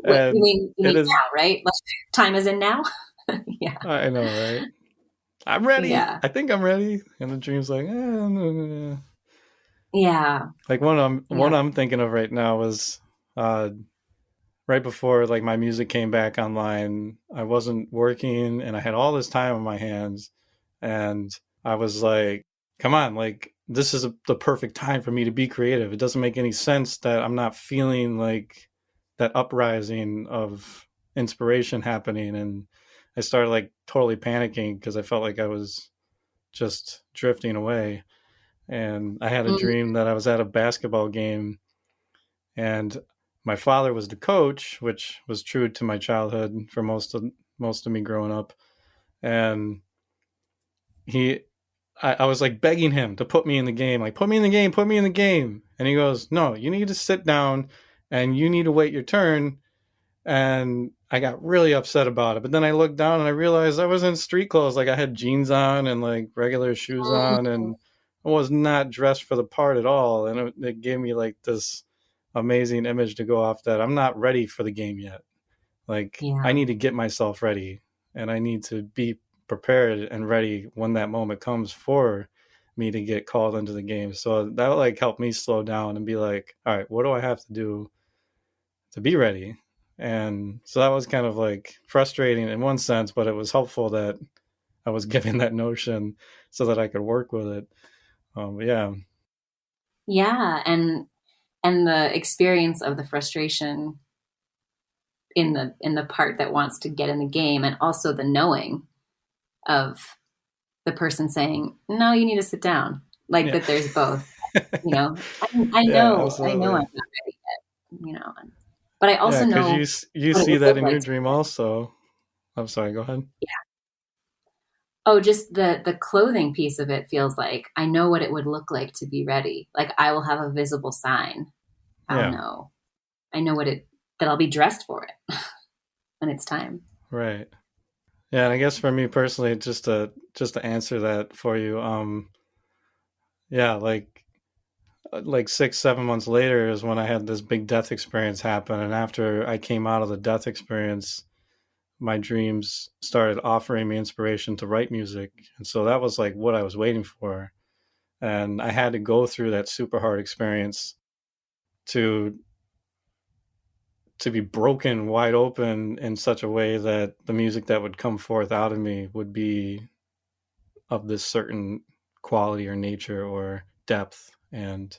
Speaker 3: What you
Speaker 2: And
Speaker 3: mean? You
Speaker 2: it
Speaker 3: mean
Speaker 2: is,
Speaker 3: now, right? Like, time is in now. Yeah.
Speaker 2: I know, right? I'm ready.
Speaker 3: Yeah.
Speaker 2: I think I'm ready. And the dream's like, no.
Speaker 3: Yeah.
Speaker 2: Like one I'm thinking of right now was right before like my music came back online. I wasn't working and I had all this time on my hands, and I was like, come on, like this is the perfect time for me to be creative. It doesn't make any sense that I'm not feeling like that uprising of inspiration happening. And I started like totally panicking because I felt like I was just drifting away. And I had a
Speaker 3: Mm-hmm.
Speaker 2: dream that I was at a basketball game and my father was the coach, which was true to my childhood for most of me growing up. And he I was like begging him to put me in the game, like put me in the game, put me in the game. And he goes, "No, you need to sit down and you need to wait your turn." And I got really upset about it. But then I looked down and I realized I was in street clothes. Like I had jeans on and like regular shoes on, and I was not dressed for the part at all. And it gave me like this amazing image to go off that I'm not ready for the game yet. Like
Speaker 3: Yeah.
Speaker 2: I need to get myself ready, and I need to be prepared and ready when that moment comes for me to get called into the game. So that like helped me slow down and be like, all right, what do I have to do to be ready? And so that was kind of like frustrating in one sense, but it was helpful that I was given that notion so that I could work with it. Yeah.
Speaker 3: Yeah. And the experience of the frustration in the part that wants to get in the game, and also the knowing of the person saying, no, you need to sit down. Like
Speaker 2: Yeah.
Speaker 3: that there's both, I
Speaker 2: Yeah,
Speaker 3: know I'm
Speaker 2: absolutely.
Speaker 3: not ready yet, but I
Speaker 2: Yeah,
Speaker 3: also
Speaker 2: because
Speaker 3: know
Speaker 2: you
Speaker 3: what it
Speaker 2: see
Speaker 3: would
Speaker 2: that
Speaker 3: look
Speaker 2: in
Speaker 3: like
Speaker 2: your
Speaker 3: to be
Speaker 2: dream
Speaker 3: ready.
Speaker 2: also. I'm sorry, go ahead.
Speaker 3: Yeah. Oh, just the clothing piece of it feels like I know what it would look like to be ready. Like I will have a visible sign.
Speaker 2: Yeah,
Speaker 3: I know that I'll be dressed for it when it's time.
Speaker 2: right. Yeah, and I guess for me personally, just to answer that for you, yeah, like 6 7 months later is when I had this big death experience happen, and after I came out of the death experience, my dreams started offering me inspiration to write music, and so that was like what I was waiting for, and I had to go through that super hard experience to be broken wide open in such a way that the music that would come forth out of me would be of this certain quality or nature or depth. And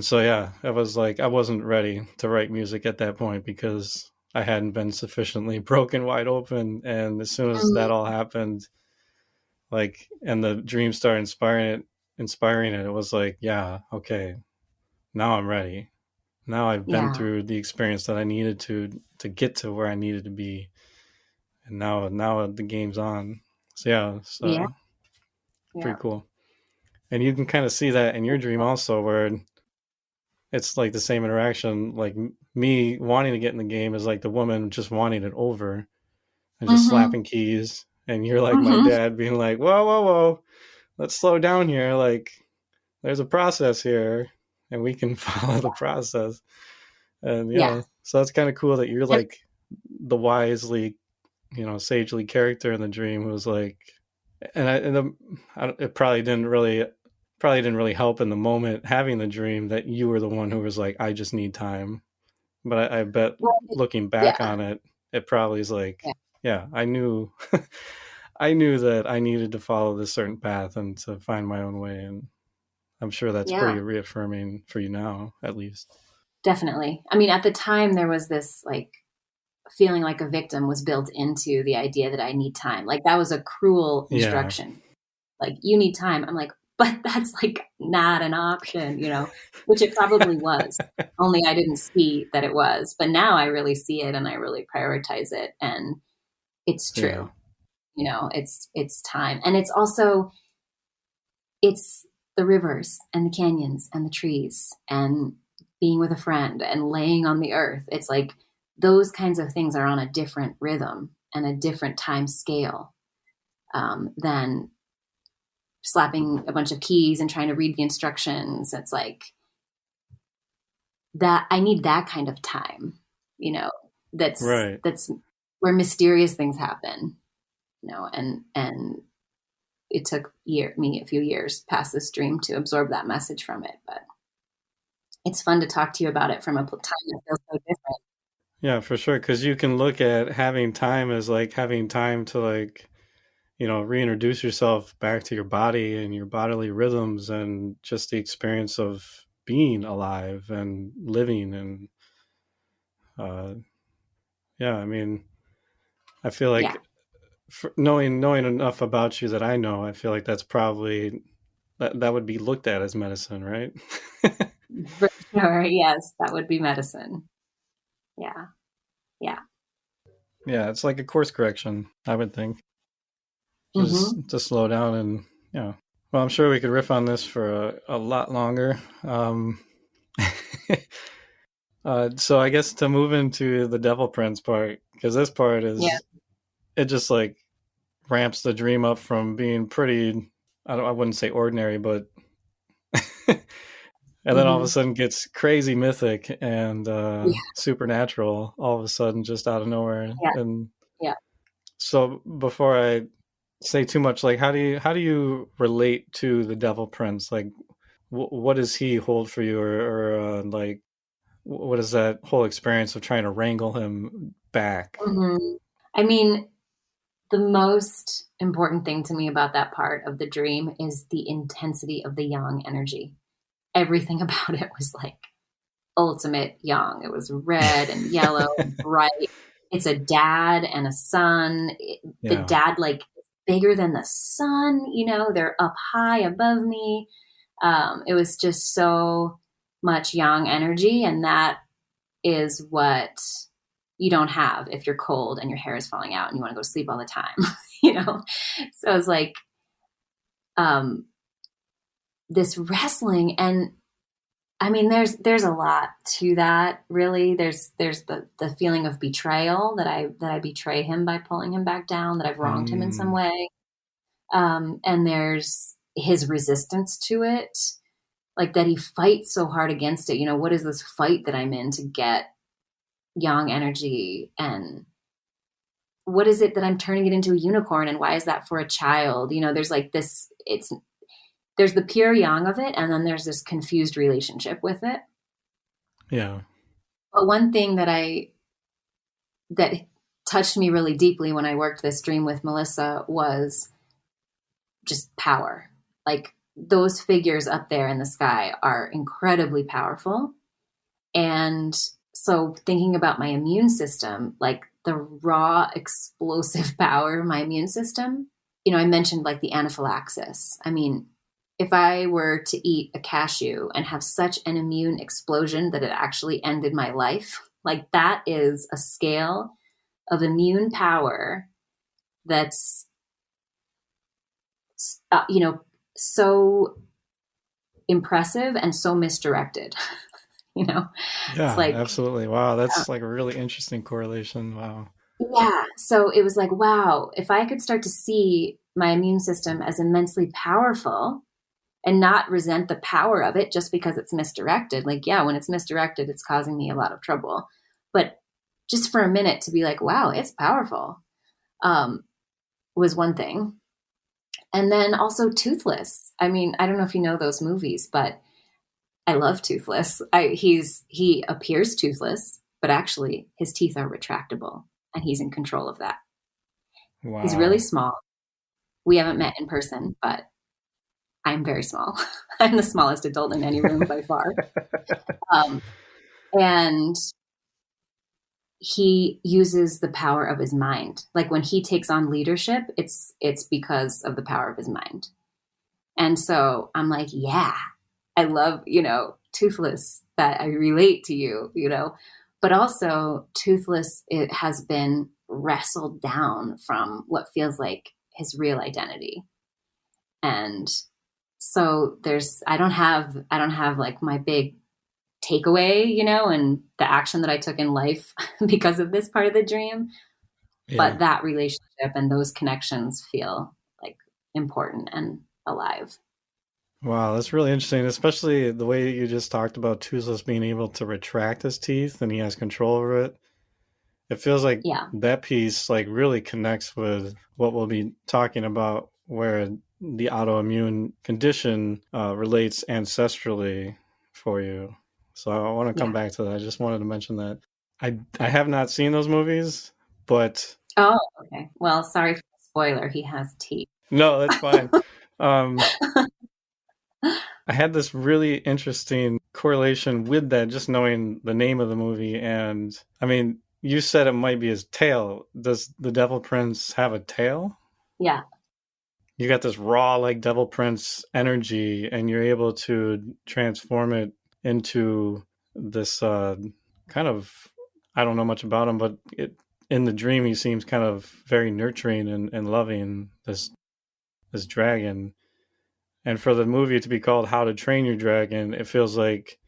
Speaker 2: so yeah, I was like I wasn't ready to write music at that point because I hadn't been sufficiently broken wide open. And as soon as that all happened, like and the dream started inspiring it, it was like, yeah, okay, now I'm ready. Now I've been
Speaker 3: Yeah.
Speaker 2: through the experience that I needed to get to where I needed to be, and now the game's on. So yeah, it's
Speaker 3: Yeah. Yeah.
Speaker 2: pretty cool. And you can kind of see that in your dream also, where it's like the same interaction. Like me wanting to get in the game is like the woman just wanting it over and just
Speaker 3: Mm-hmm.
Speaker 2: slapping keys, and you're like my
Speaker 3: Mm-hmm.
Speaker 2: dad being like, whoa, whoa, whoa, let's slow down here. Like there's a process here, and we can follow the process. And
Speaker 3: Yeah.
Speaker 2: so it's kind of cool that you're
Speaker 3: And
Speaker 2: like the wisely, sagely character in the dream who's like, it probably didn't really help in the moment having the dream that you were the one who was like, I just need time. But I bet
Speaker 3: well,
Speaker 2: looking
Speaker 3: yeah,
Speaker 2: back on it, it probably is like,
Speaker 3: yeah,
Speaker 2: yeah, I knew, I knew that I needed to follow this certain path and to find my own way. And I'm sure that's
Speaker 3: yeah,
Speaker 2: pretty reaffirming for you now, at least.
Speaker 3: definitely. I mean, at the time there was this like feeling like a victim was built into the idea that I need time. Like that was a cruel
Speaker 2: Yeah.
Speaker 3: instruction. Like you need time. I'm like, but that's like not an option, which it probably was. Only I didn't see that it was. But now I really see it and I really prioritize it. And it's
Speaker 2: Yeah.
Speaker 3: true. It's time. And it's also it's the rivers and the canyons and the trees and being with a friend and laying on the earth. It's like those kinds of things are on a different rhythm and a different time scale than slapping a bunch of keys and trying to read the instructions. It's like that. I need that kind of time, that's
Speaker 2: Right.
Speaker 3: where mysterious things happen, and it took me a few years past this dream to absorb that message from it. But it's fun to talk to you about it from a time that feels so different.
Speaker 2: Yeah, for sure. Because you can look at having time as like having time to like, reintroduce yourself back to your body and your bodily rhythms and just the experience of being alive and living. And uh, yeah, I mean, I feel
Speaker 3: Yeah,
Speaker 2: like knowing enough about you that I know, I feel like that's probably that would be looked at as medicine, right?
Speaker 3: for sure. Yes, that would be medicine. Yeah, yeah.
Speaker 2: Yeah, it's like a course correction, I would think. Just
Speaker 3: Hmm.
Speaker 2: to slow down and well, I'm sure we could riff on this for a lot longer. So I guess to move into the Devil Prince part, because this part
Speaker 3: Yeah.
Speaker 2: is it just like ramps the dream up from being pretty, I wouldn't say ordinary, but and then all of a
Speaker 3: Hmm.
Speaker 2: sudden gets crazy mythic and
Speaker 3: Yeah.
Speaker 2: supernatural all of a sudden just out of nowhere.
Speaker 3: Yeah.
Speaker 2: And
Speaker 3: Yeah.
Speaker 2: so before I say too much, like how do you relate to the Devil Prince? Like what does he hold for you, or like what is that whole experience of trying to wrangle him back?
Speaker 3: Hmm. I mean, the most important thing to me about that part of the dream is the intensity of the yang energy. Everything about it was like ultimate yang. It was red and yellow and bright. It's a dad and a son. The
Speaker 2: Yeah.
Speaker 3: dad, like, bigger than the sun, they're up high above me. It was just so much yang energy. And that is what you don't have if you're cold and your hair is falling out and you want to go to sleep all the time, So it's like this wrestling, and I mean, there's a lot to that. Really, there's the feeling of betrayal that I betray him by pulling him back down, that I've wronged him in some
Speaker 2: Mm,
Speaker 3: way, and there's his resistance to it, like that he fights so hard against it. What is this fight that I'm in to get yang energy, and what is it that I'm turning it into a unicorn, and why is that for a child? There's like this. There's the pure yang of it, and then there's this confused relationship with it.
Speaker 2: yeah.
Speaker 3: But one thing that touched me really deeply when I worked this dream with Melissa was just power. Like those figures up there in the sky are incredibly powerful. And so thinking about my immune system, like the raw explosive power of my immune system, I mentioned like the anaphylaxis. I mean, if I were to eat a cashew and have such an immune explosion that it actually ended my life, like that is a scale of immune power that's, so impressive and so misdirected. It's
Speaker 2: Yeah,
Speaker 3: like,
Speaker 2: absolutely. Wow, that's like a really interesting correlation. Wow.
Speaker 3: yeah. So it was like, wow, if I could start to see my immune system as immensely powerful, and not resent the power of it just because it's misdirected. Like, yeah, when it's misdirected, it's causing me a lot of trouble. But just for a minute to be like, wow, it's powerful, was one thing. And then also Toothless. I mean, I don't know if you know those movies, but I love Toothless. He appears toothless, but actually his teeth are retractable and he's in control of that.
Speaker 2: Wow.
Speaker 3: He's really small. We haven't met in person, but I'm very small. I'm the smallest adult in any room by far. And he uses the power of his mind. Like when he takes on leadership, it's because of the power of his mind. And so I'm like, yeah, I love, Toothless, that I relate to you, but also Toothless, it has been wrestled down from what feels like his real identity. And so I don't have like my big takeaway, and the action that I took in life because of this part of the dream. Yeah. But that relationship and those connections feel like important and alive.
Speaker 2: Wow, that's really interesting, especially the way you just talked about Toothless being able to retract his teeth and he has control over it. It feels like that piece like really connects with what we'll be talking about, where the autoimmune condition relates ancestrally for you. So I want to come back to that. I just wanted to mention that. I have not seen those movies, but...
Speaker 3: Oh, okay. Well, sorry for the spoiler. He has teeth.
Speaker 2: No, that's fine. I had this really interesting correlation with that, just knowing the name of the movie. And I mean, you said it might be his tail. Does the Devil Prince have a tail?
Speaker 3: Yeah.
Speaker 2: You got this raw, like Devil Prince energy, and you're able to transform it into this kind of, I don't know much about him, but in the dream, he seems kind of very nurturing and loving, this dragon. And for the movie to be called How to Train Your Dragon, it feels like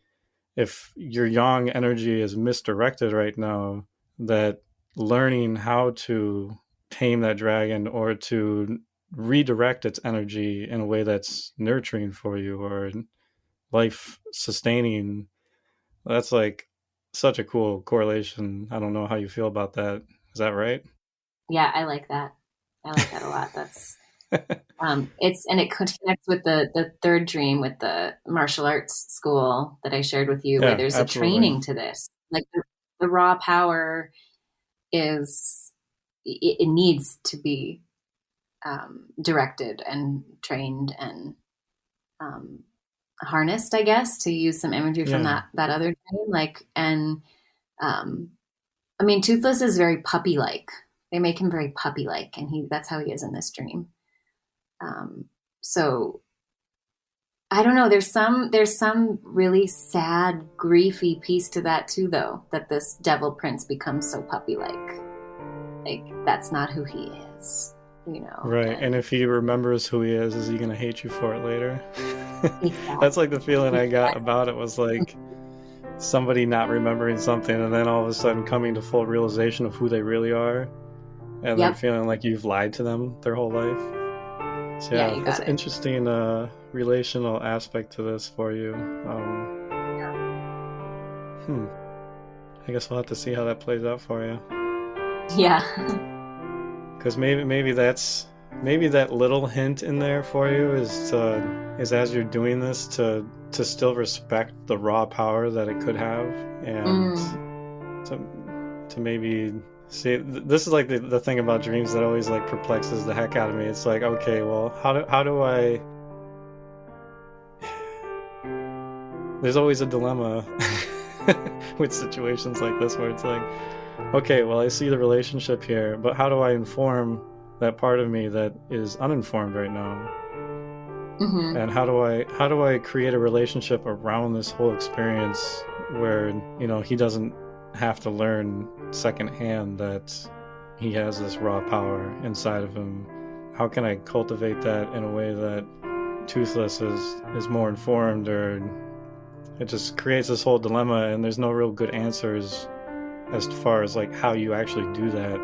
Speaker 2: if your yang energy is misdirected right now, that learning how to tame that dragon or to redirect its energy in a way that's nurturing for you or life sustaining, that's like such a cool correlation. I don't know how you feel about that. Is that right?
Speaker 3: Yeah, I like that. I like that a lot. That's it connects with the third dream with the martial arts school that I shared with you, where there's absolutely a training to this. Like the raw power is, it needs to be directed and trained and harnessed, I guess, to use some imagery from that other dream. Like, and I mean, Toothless is very puppy-like. They make him very puppy-like, and that's how he is in this dream. So I don't know. There's some really sad, griefy piece to that too, though, that this Devil Prince becomes so puppy-like. Like, that's not who he is,
Speaker 2: Right. And if he remembers who he is he going to hate you for it later?
Speaker 3: Exactly.
Speaker 2: That's like the feeling I got about it, was like somebody not remembering something and then all of a sudden coming to full realization of who they really are, and then feeling like you've lied to them their whole life. So that's an interesting relational aspect to this for you. I guess we'll have to see how that plays out for you.
Speaker 3: Yeah.
Speaker 2: Because maybe that little hint in there for you is as you're doing this to still respect the raw power that it could have, and to maybe see. This is like the thing about dreams that always like perplexes the heck out of me. It's like, okay, well, how do I? There's always a dilemma with situations like this where it's like, okay, well, I see the relationship here, but how do I inform that part of me that is uninformed right now? Mm-hmm. And how do I create a relationship around this whole experience where, he doesn't have to learn secondhand that he has this raw power inside of him? How can I cultivate that in a way that Toothless is more informed? Or it just creates this whole dilemma, and there's no real good answers as far as like how you actually do that.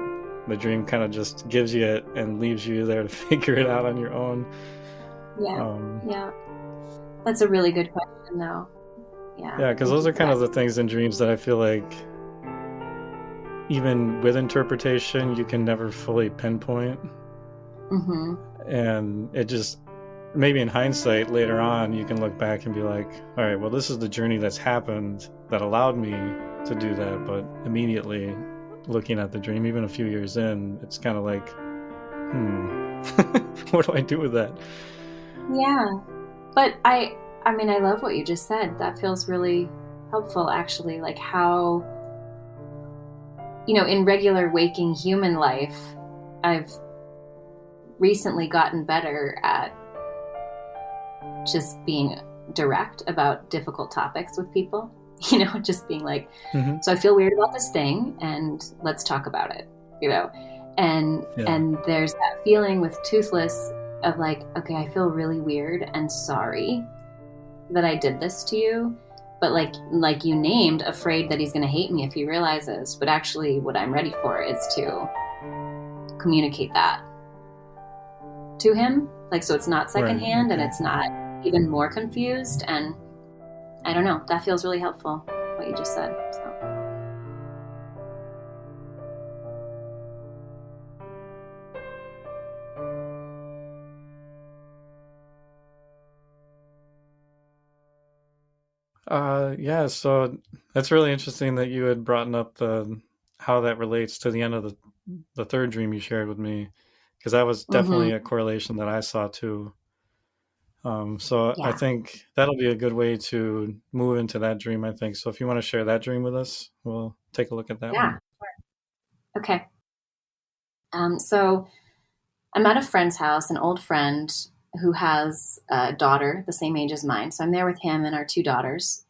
Speaker 2: The dream kind of just gives you it and leaves you there to figure it out on your own.
Speaker 3: Yeah. That's a really good question, though.
Speaker 2: Yeah, because those are kind of the things in dreams that I feel like even with interpretation, you can never fully pinpoint.
Speaker 3: Mm-hmm.
Speaker 2: And it just, maybe in hindsight later on, you can look back and be like, all right, well, this is the journey that's happened that allowed me to do that. But immediately looking at the dream, even a few years in, it's kind of like, what do I do with that?
Speaker 3: Yeah. But I mean, I love what you just said. That feels really helpful, actually. Like how, in regular waking human life, I've recently gotten better at just being direct about difficult topics with people, just being like, so I feel weird about this thing and let's talk about it, and there's that feeling with Toothless of like, okay, I feel really weird and sorry that I did this to you, but like you named, afraid that he's going to hate me if he realizes, but actually what I'm ready for is to communicate that to him, so it's not secondhand, and it's not even more confused. And I don't know, that feels really helpful, what you just said.
Speaker 2: So that's really interesting that you had brought up how that relates to the end of the third dream you shared with me, because that was definitely a correlation that I saw too. I think that'll be a good way to move into that dream, I think. So if you want to share that dream with us, we'll take a look at that one.
Speaker 3: Sure. Okay. So I'm at a friend's house, an old friend who has a daughter the same age as mine. So I'm there with him and our two daughters,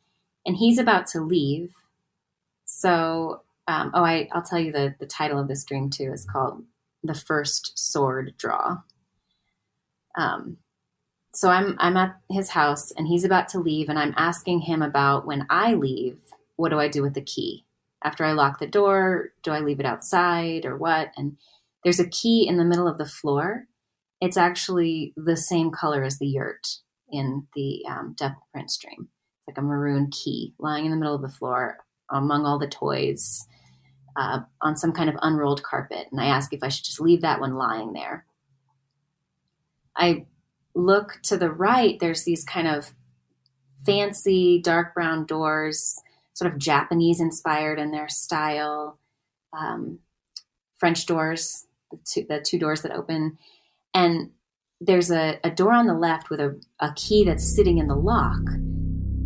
Speaker 3: and he's about to leave. So, I'll tell you the title of this dream too. It's called The First Sword Draw. So I'm at his house and he's about to leave, and I'm asking him about, when I leave, what do I do with the key? After I lock the door, do I leave it outside or what? And there's a key in the middle of the floor. It's actually the same color as the yurt in the Devil Prince dream. It's like a maroon key lying in the middle of the floor among all the toys on some kind of unrolled carpet. And I ask if I should just leave that one lying there. I look to the right, there's these kind of fancy dark brown doors, sort of Japanese inspired in their style, French doors, the two doors that open. And there's a door on the left with a key that's sitting in the lock.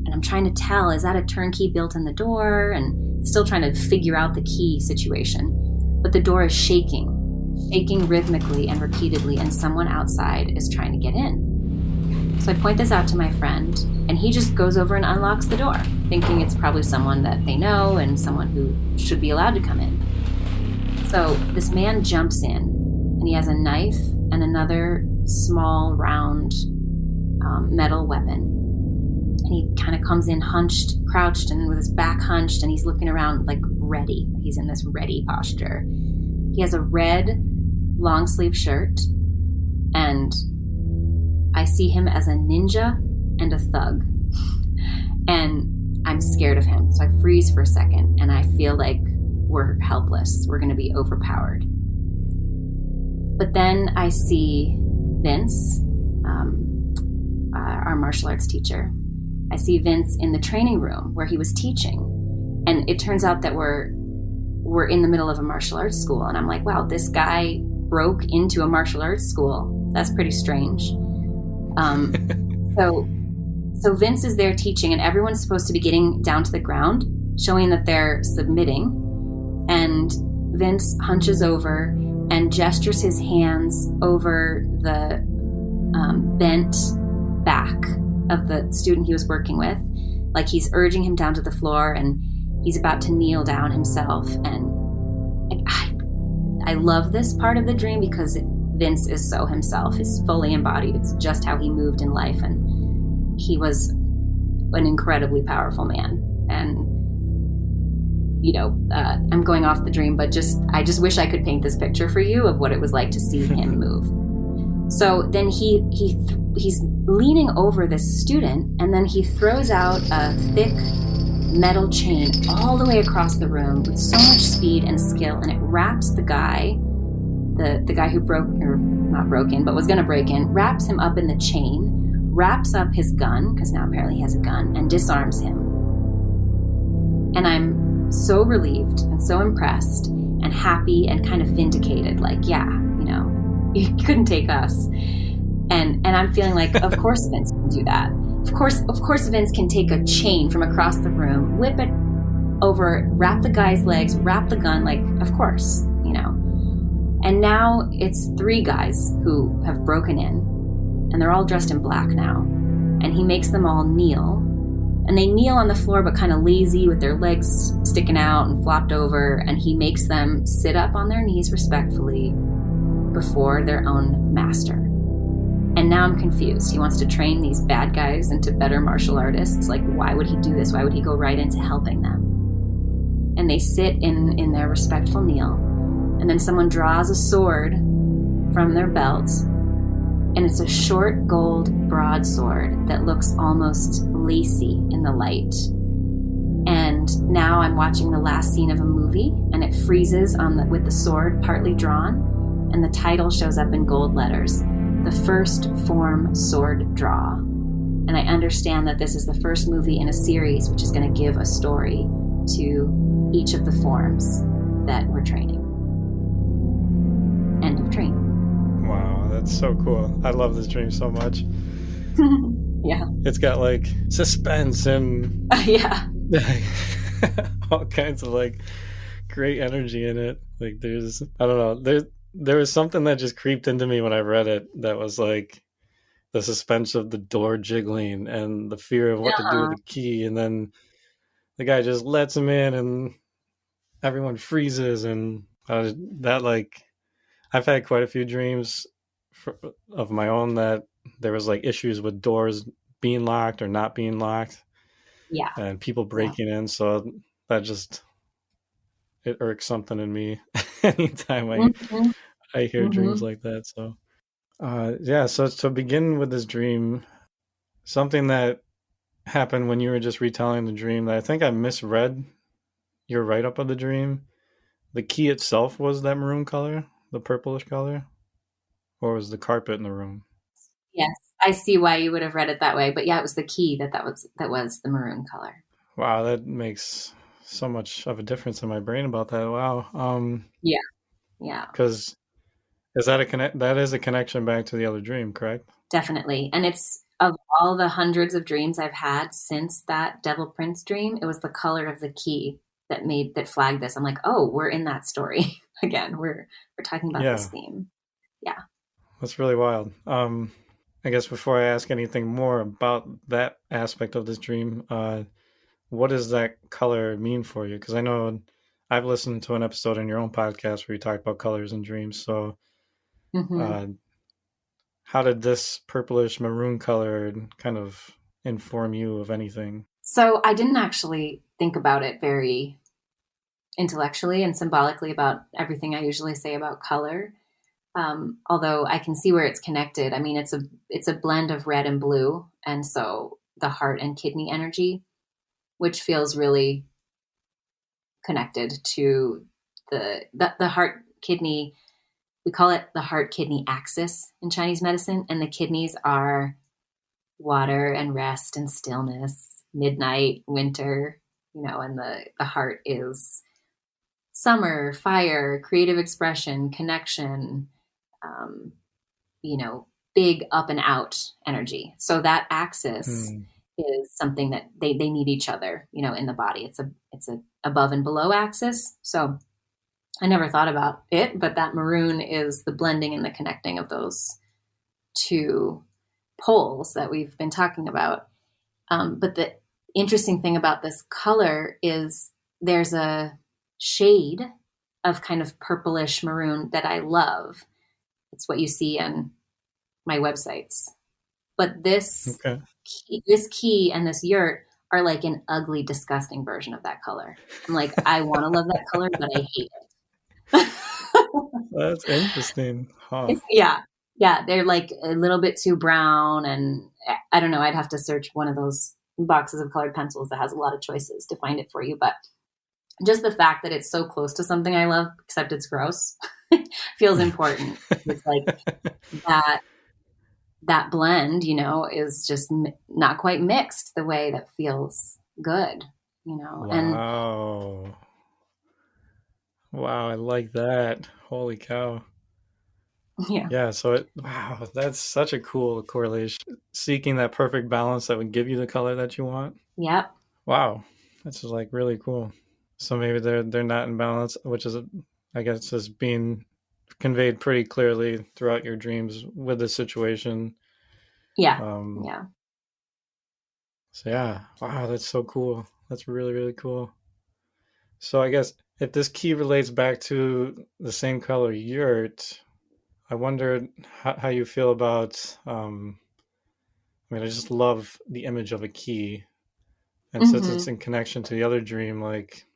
Speaker 3: And I'm trying to tell, is that a turnkey built in the door? And still trying to figure out the key situation. But the door is shaking rhythmically and repeatedly, and someone outside is trying to get in. So I point this out to my friend, and he just goes over and unlocks the door, thinking it's probably someone that they know and someone who should be allowed to come in. So this man jumps in, and he has a knife and another small, round metal weapon. And he kind of comes in crouched, and with his back hunched, and he's looking around like ready. He's in this ready posture. He has a red long sleeve shirt, and I see him as a ninja and a thug. And I'm scared of him. So I freeze for a second, and I feel like we're helpless. We're going to be overpowered. But then I see Vince, our martial arts teacher. I see Vince in the training room where he was teaching. And it turns out that we're in the middle of a martial arts school. And I'm like, wow, this guy broke into a martial arts school. That's pretty strange. So Vince is there teaching, and everyone's supposed to be getting down to the ground, showing that they're submitting. And Vince hunches over and gestures his hands over the bent back of the student he was working with, like he's urging him down to the floor, and he's about to kneel down himself. And I love this part of the dream because Vince is so himself. He's fully embodied. It's just how he moved in life, and he was an incredibly powerful man. And I'm going off the dream, but I just wish I could paint this picture for you of what it was like to see him move. So then he he's leaning over this student, and then he throws out a thick metal chain all the way across the room with so much speed and skill, and it wraps the guy, the guy who was going to break in, wraps him up in the chain, wraps up his gun, because now apparently he has a gun, and disarms him. And I'm so relieved and so impressed and happy and kind of vindicated, like, yeah, you couldn't take us. And I'm feeling like, of course Vince can do that. Of course Vince can take a chain from across the room, whip it over, wrap the guy's legs, wrap the gun, like, of course, And now it's 3 guys who have broken in, and they're all dressed in black now. And he makes them all kneel. And they kneel on the floor, but kind of lazy with their legs sticking out and flopped over. And he makes them sit up on their knees respectfully before their own master. And now I'm confused. He wants to train these bad guys into better martial artists. Like, why would he do this? Why would he go right into helping them? And they sit in their respectful kneel. And then someone draws a sword from their belt. And it's a short gold broadsword that looks almost lacy in the light. And now I'm watching the last scene of a movie, and it freezes with the sword partly drawn. And the title shows up in gold letters. The First Form Sword Draw. And I understand that this is the first movie in a series which is going to give a story to each of the forms that we're training. End of dream.
Speaker 2: Wow, that's so cool. I love this dream so much.
Speaker 3: Yeah.
Speaker 2: It's got like suspense and
Speaker 3: yeah.
Speaker 2: all kinds of like great energy in it. Like I don't know, there was something that just creeped into me when I read it that was like the suspense of the door jiggling and the fear of what to do with the key, and then the guy just lets him in and everyone freezes, and that, like, I've had quite a few dreams of my own that there was like issues with doors being locked or not being locked, and people breaking in, so that just, it irks something in me anytime I hear dreams like that. So so to begin with this dream, something that happened when you were just retelling the dream that I think I misread your write-up of the dream. The key itself was that maroon color, the purplish color, or was the carpet in the room?
Speaker 3: Yes, I see why you would have read it that way, but yeah, it was the key that was the maroon color.
Speaker 2: Wow, that makes so much of a difference in my brain about that. Wow.
Speaker 3: Yeah.
Speaker 2: Because that is a connection back to the other dream, correct?
Speaker 3: Definitely. And it's, of all the hundreds of dreams I've had since that Devil Prince dream, it was the color of the key that flagged this. I'm like, oh, we're in that story again. We're talking about this theme. Yeah.
Speaker 2: That's really wild. I guess before I ask anything more about that aspect of this dream, what does that color mean for you? Because I know I've listened to an episode in your own podcast where you talk about colors and dreams. So how did this purplish maroon color kind of inform you of anything?
Speaker 3: So I didn't actually think about it very intellectually and symbolically about everything I usually say about color. Although I can see where it's connected. I mean, it's a blend of red and blue. And so the heart and kidney energy, which feels really connected to the heart kidney. We call it the heart kidney axis in Chinese medicine. And the kidneys are water and rest and stillness, midnight, winter, and the heart is summer, fire, creative expression, connection, big up and out energy. So that axis is something that they need each other, in the body. It's a above and below axis. So I never thought about it, but that maroon is the blending and the connecting of those two poles that we've been talking about. But the interesting thing about this color is there's a shade of kind of purplish maroon that I love. It's what you see on my websites. But this key and this yurt are like an ugly, disgusting version of that color. I'm like, I want to love that color, but I hate it.
Speaker 2: That's interesting. Huh.
Speaker 3: Yeah, they're like a little bit too brown, and I don't know. I'd have to search one of those boxes of colored pencils that has a lot of choices to find it for you. But just the fact that it's so close to something I love, except it's gross, feels important. It's like that blend, is just not quite mixed the way that feels good, and
Speaker 2: Wow. Wow, I like that. Holy cow.
Speaker 3: yeah,
Speaker 2: Yeah, wow, that's such a cool correlation. Seeking that perfect balance that would give you the color that you want.
Speaker 3: yep,
Speaker 2: Wow. That's like really cool. So maybe they're not in balance, which is I guess is being conveyed pretty clearly throughout your dreams with the situation.
Speaker 3: yeah,
Speaker 2: Um
Speaker 3: yeah.
Speaker 2: so yeah, wow, that's so cool. That's really, really cool. So I guess if this key relates back to the same color yurt, I wondered how you feel about. I mean, I just love the image of a key, and since it's
Speaker 3: Hmm.
Speaker 2: in connection to the other dream, like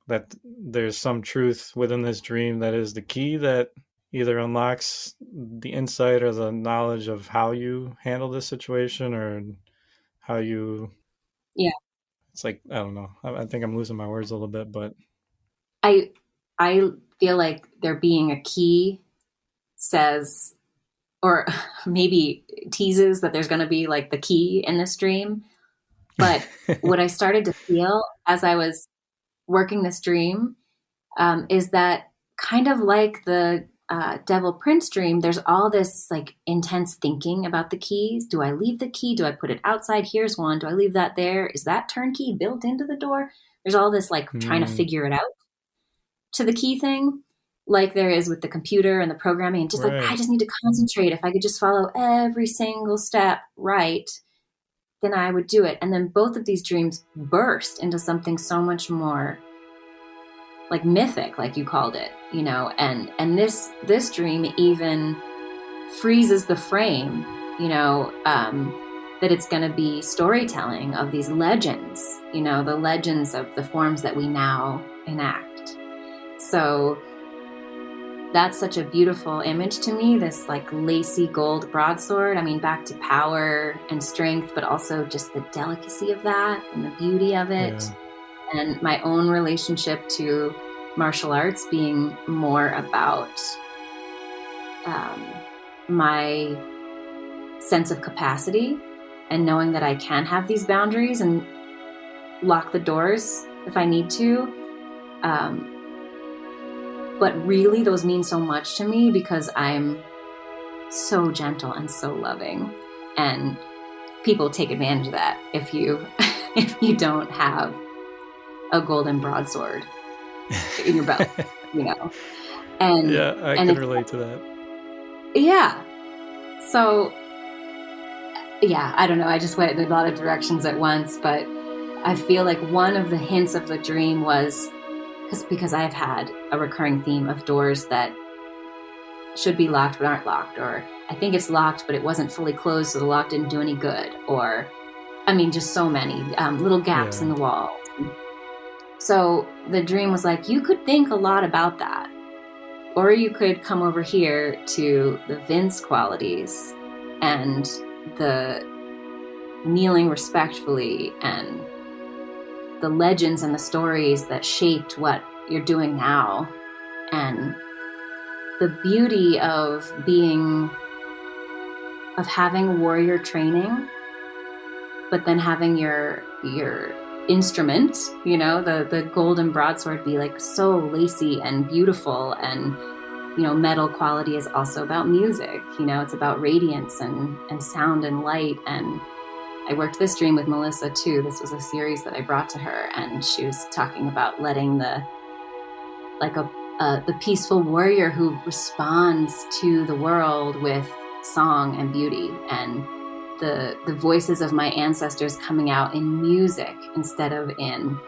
Speaker 2: that, there's some truth within this dream that is the key that either unlocks the insight or the knowledge of how you handle this situation, or how you.
Speaker 3: Yeah,
Speaker 2: It's like I don't know. I think I'm losing my words a little bit, but
Speaker 3: I I feel like there being a key says, or maybe teases that there's going to be like the key in this dream. But what I started to feel as I was working this dream, is that kind of like the Devil Prince dream, there's all this like intense thinking about the keys. Do I leave the key? Do I put it outside? Here's one. Do I leave that there? Is that turnkey built into the door? There's all this like trying to
Speaker 2: Hmm,
Speaker 3: figure it out to the key thing, like there is with the computer and the programming. And just like, I
Speaker 2: right.
Speaker 3: just need to concentrate. If I could just follow every single step right, then I would do it. And then both of these dreams burst into something so much more like mythic, like you called it, and this dream even freezes the frame, that it's going to be storytelling of these legends, the legends of the forms that we now enact. So that's such a beautiful image to me, this like lacy gold broadsword. I mean, back to power and strength, but also just the delicacy of that and the beauty of it,
Speaker 2: Yeah.
Speaker 3: and my own relationship to martial arts being more about um, my sense of capacity and knowing that I can have these boundaries and lock the doors if I need to. But really, those mean so much to me because I'm so gentle and so loving. And people take advantage of that if you if you don't have a golden broadsword in your belt, you know. And
Speaker 2: Yeah, I
Speaker 3: and
Speaker 2: could
Speaker 3: it's
Speaker 2: relate to that.
Speaker 3: yeah. So yeah, I don't know. I just went in a lot of directions at once, but I feel like one of the hints of the dream was because I've had a recurring theme of doors that should be locked but aren't locked, or I think it's locked but it wasn't fully closed, so the lock didn't do any good, or I mean, just so many little gaps in
Speaker 2: Yeah.
Speaker 3: the walls. So the dream was like, you could think a lot about that, or you could come over here to the Vince qualities and the kneeling respectfully and the legends and the stories that shaped what you're doing now, and the beauty of having warrior training, but then having your instrument, the golden broadsword, be like so lacy and beautiful. And metal quality is also about music. It's about radiance and sound and light. And I worked this dream with Melissa too. This was a series that I brought to her, and she was talking about letting the peaceful warrior who responds to the world with song and beauty, and the voices of my ancestors coming out in music instead of in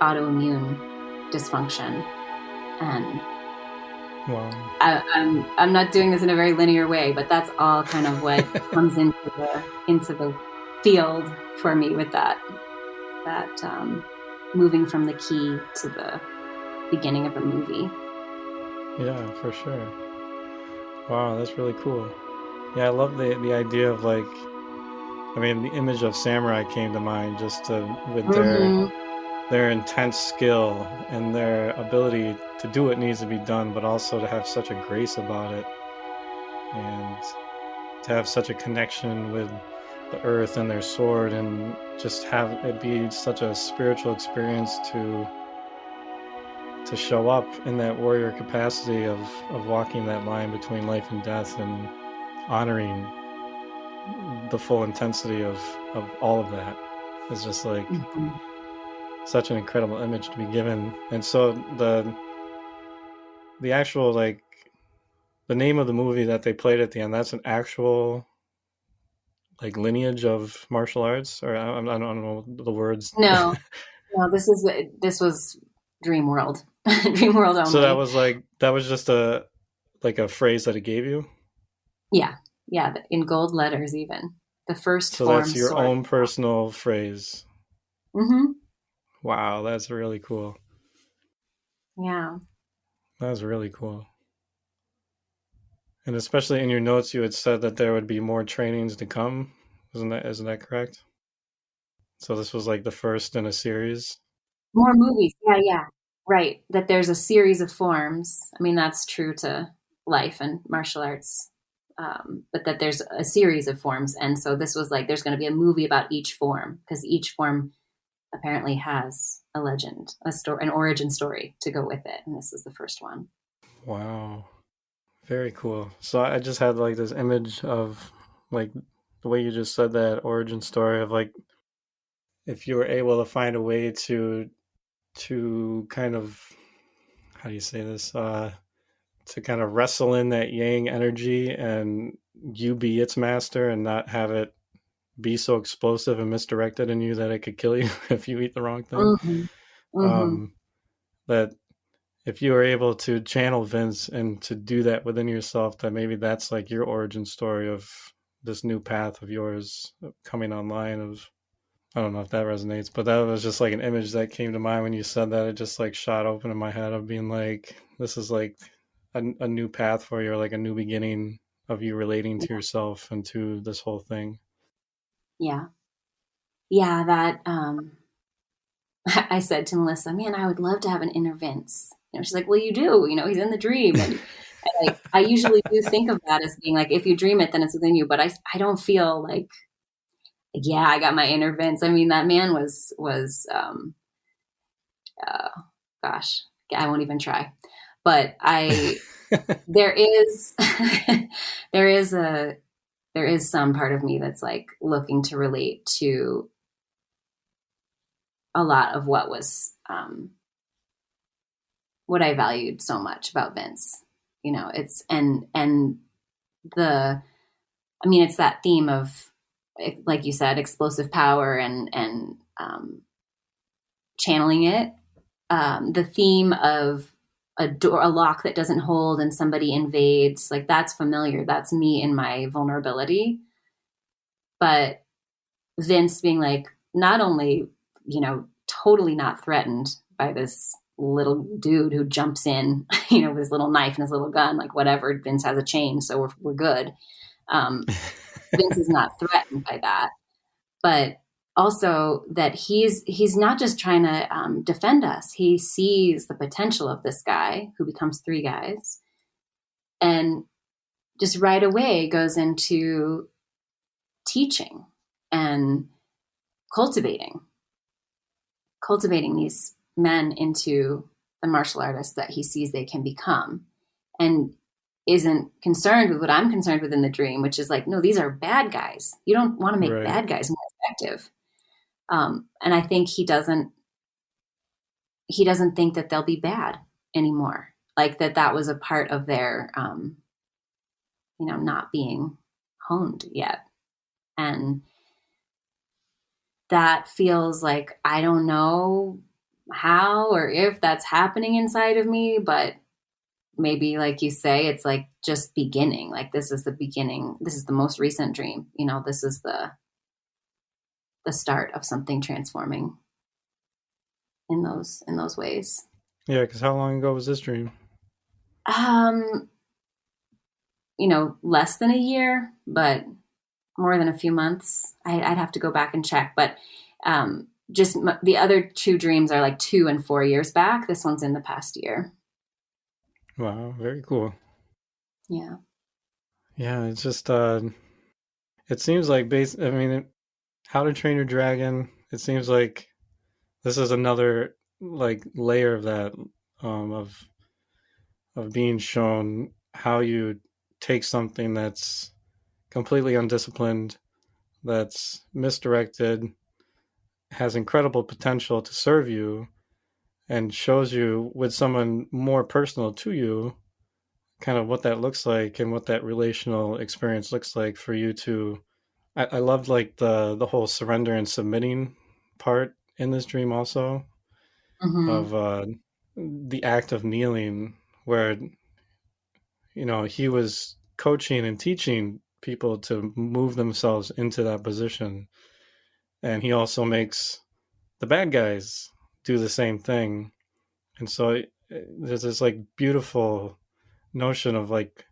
Speaker 3: autoimmune dysfunction. And
Speaker 2: Wow.
Speaker 3: I'm not doing this in a very linear way, but that's all kind of what comes into the field for me with that moving from the key to the beginning of the movie.
Speaker 2: Yeah, for sure. Wow, that's really cool. Yeah, I love the idea of like, I mean, the image of samurai came to mind just to, with
Speaker 3: Hmm.
Speaker 2: their intense skill and their ability to do what needs to be done, but also to have such a grace about it and to have such a connection with the earth and their sword, and just have it be such a spiritual experience to show up in that warrior capacity of walking that line between life and death and honoring the full intensity of all of that is just like
Speaker 3: Hmm.
Speaker 2: such an incredible image to be given. And so the actual like the name of the movie that they played at the end, that's an actual like lineage of martial arts, or I don't know the words.
Speaker 3: No, no, this was Dream World, Dream World
Speaker 2: So
Speaker 3: only.
Speaker 2: that was just a like a phrase that it gave you.
Speaker 3: Yeah, yeah, in gold letters even. The first
Speaker 2: So that's
Speaker 3: form
Speaker 2: your
Speaker 3: sword.
Speaker 2: own personal phrase.
Speaker 3: Hmm.
Speaker 2: Wow, that's really cool.
Speaker 3: Yeah.
Speaker 2: That's really cool. And especially in your notes, you had said that there would be more trainings to come. Isn't that correct? So this was like the first in a series.
Speaker 3: More movies. Yeah, yeah. Right. That there's a series of forms. I mean, that's true to life and martial arts. But that there's a series of forms. And so this was like, there's going to be a movie about each form because each form apparently has a legend, a story, an origin story to go with it. And this is the first one.
Speaker 2: Wow. Very cool. So I just had like this image of like the way you just said that origin story of like if you were able to find a way to kind of, how do you say this, to kind of wrestle in that yang energy and you be its master and not have it be so explosive and misdirected in you that it could kill you if you eat the wrong thing.
Speaker 3: Mm-hmm. Mm-hmm.
Speaker 2: um that if you were able to channel Vince and to do that within yourself, that maybe that's like your origin story of this new path of yours coming online. Of, I don't know if that resonates, but that was just like an image that came to mind when you said that. It just like shot open in my head of being like, this is like a new path for you, or like a new beginning of you relating to yourself and to this whole thing.
Speaker 3: Yeah. Yeah. That, I said to Melissa, man, I would love to have an inner Vince. She's like, well, you do, he's in the dream. And like, I usually do think of that as being like, if you dream it, then it's within you. But I don't feel like, yeah, I got my inner Vince. I mean, that man uh, gosh, I won't even try. But there is, there is there is some part of me that's like looking to relate to a lot of what I valued so much about Vince. It's and the I mean, it's that theme of, like you said, explosive power and channeling it. The theme of a lock that doesn't hold and somebody invades, like that's familiar. That's me in my vulnerability. But Vince being like, not only, totally not threatened by this little dude who jumps in, with his little knife and his little gun, like whatever. Vince has a chain, so we're good. Vince is not threatened by that, but also that he's not just trying to defend us. He sees the potential of this guy who becomes three guys, and just right away goes into teaching and cultivating cultivating these men into the martial artists that he sees they can become, and isn't concerned with what I'm concerned with in the dream, which is like, no, these are bad guys. You don't want to make
Speaker 2: Right.
Speaker 3: bad guys more effective. And I think he doesn't think that they'll be bad anymore. Like that was a part of their, not being honed yet. And that feels like, I don't know how or if that's happening inside of me, but maybe, like you say, it's like just beginning. Like this is the beginning. This is the most recent dream. This is the start of something transforming in those ways.
Speaker 2: Yeah, because how long ago was this dream?
Speaker 3: Um, less than a year, but more than a few months. I'd have to go back and check, but just the other two dreams are like 2 and 4 years back. This one's in the past year.
Speaker 2: Wow, very cool.
Speaker 3: Yeah.
Speaker 2: Yeah, it's just it seems like How to Train Your Dragon, it seems like this is another like layer of that, of being shown how you take something that's completely undisciplined, that's misdirected, has incredible potential to serve you, and shows you with someone more personal to you kind of what that looks like and what that relational experience looks like for you to. I loved like the whole surrender and submitting part in this dream also,
Speaker 3: Mm-hmm.
Speaker 2: of the act of kneeling, where he was coaching and teaching people to move themselves into that position, and he also makes the bad guys do the same thing. And so there's this like beautiful notion of like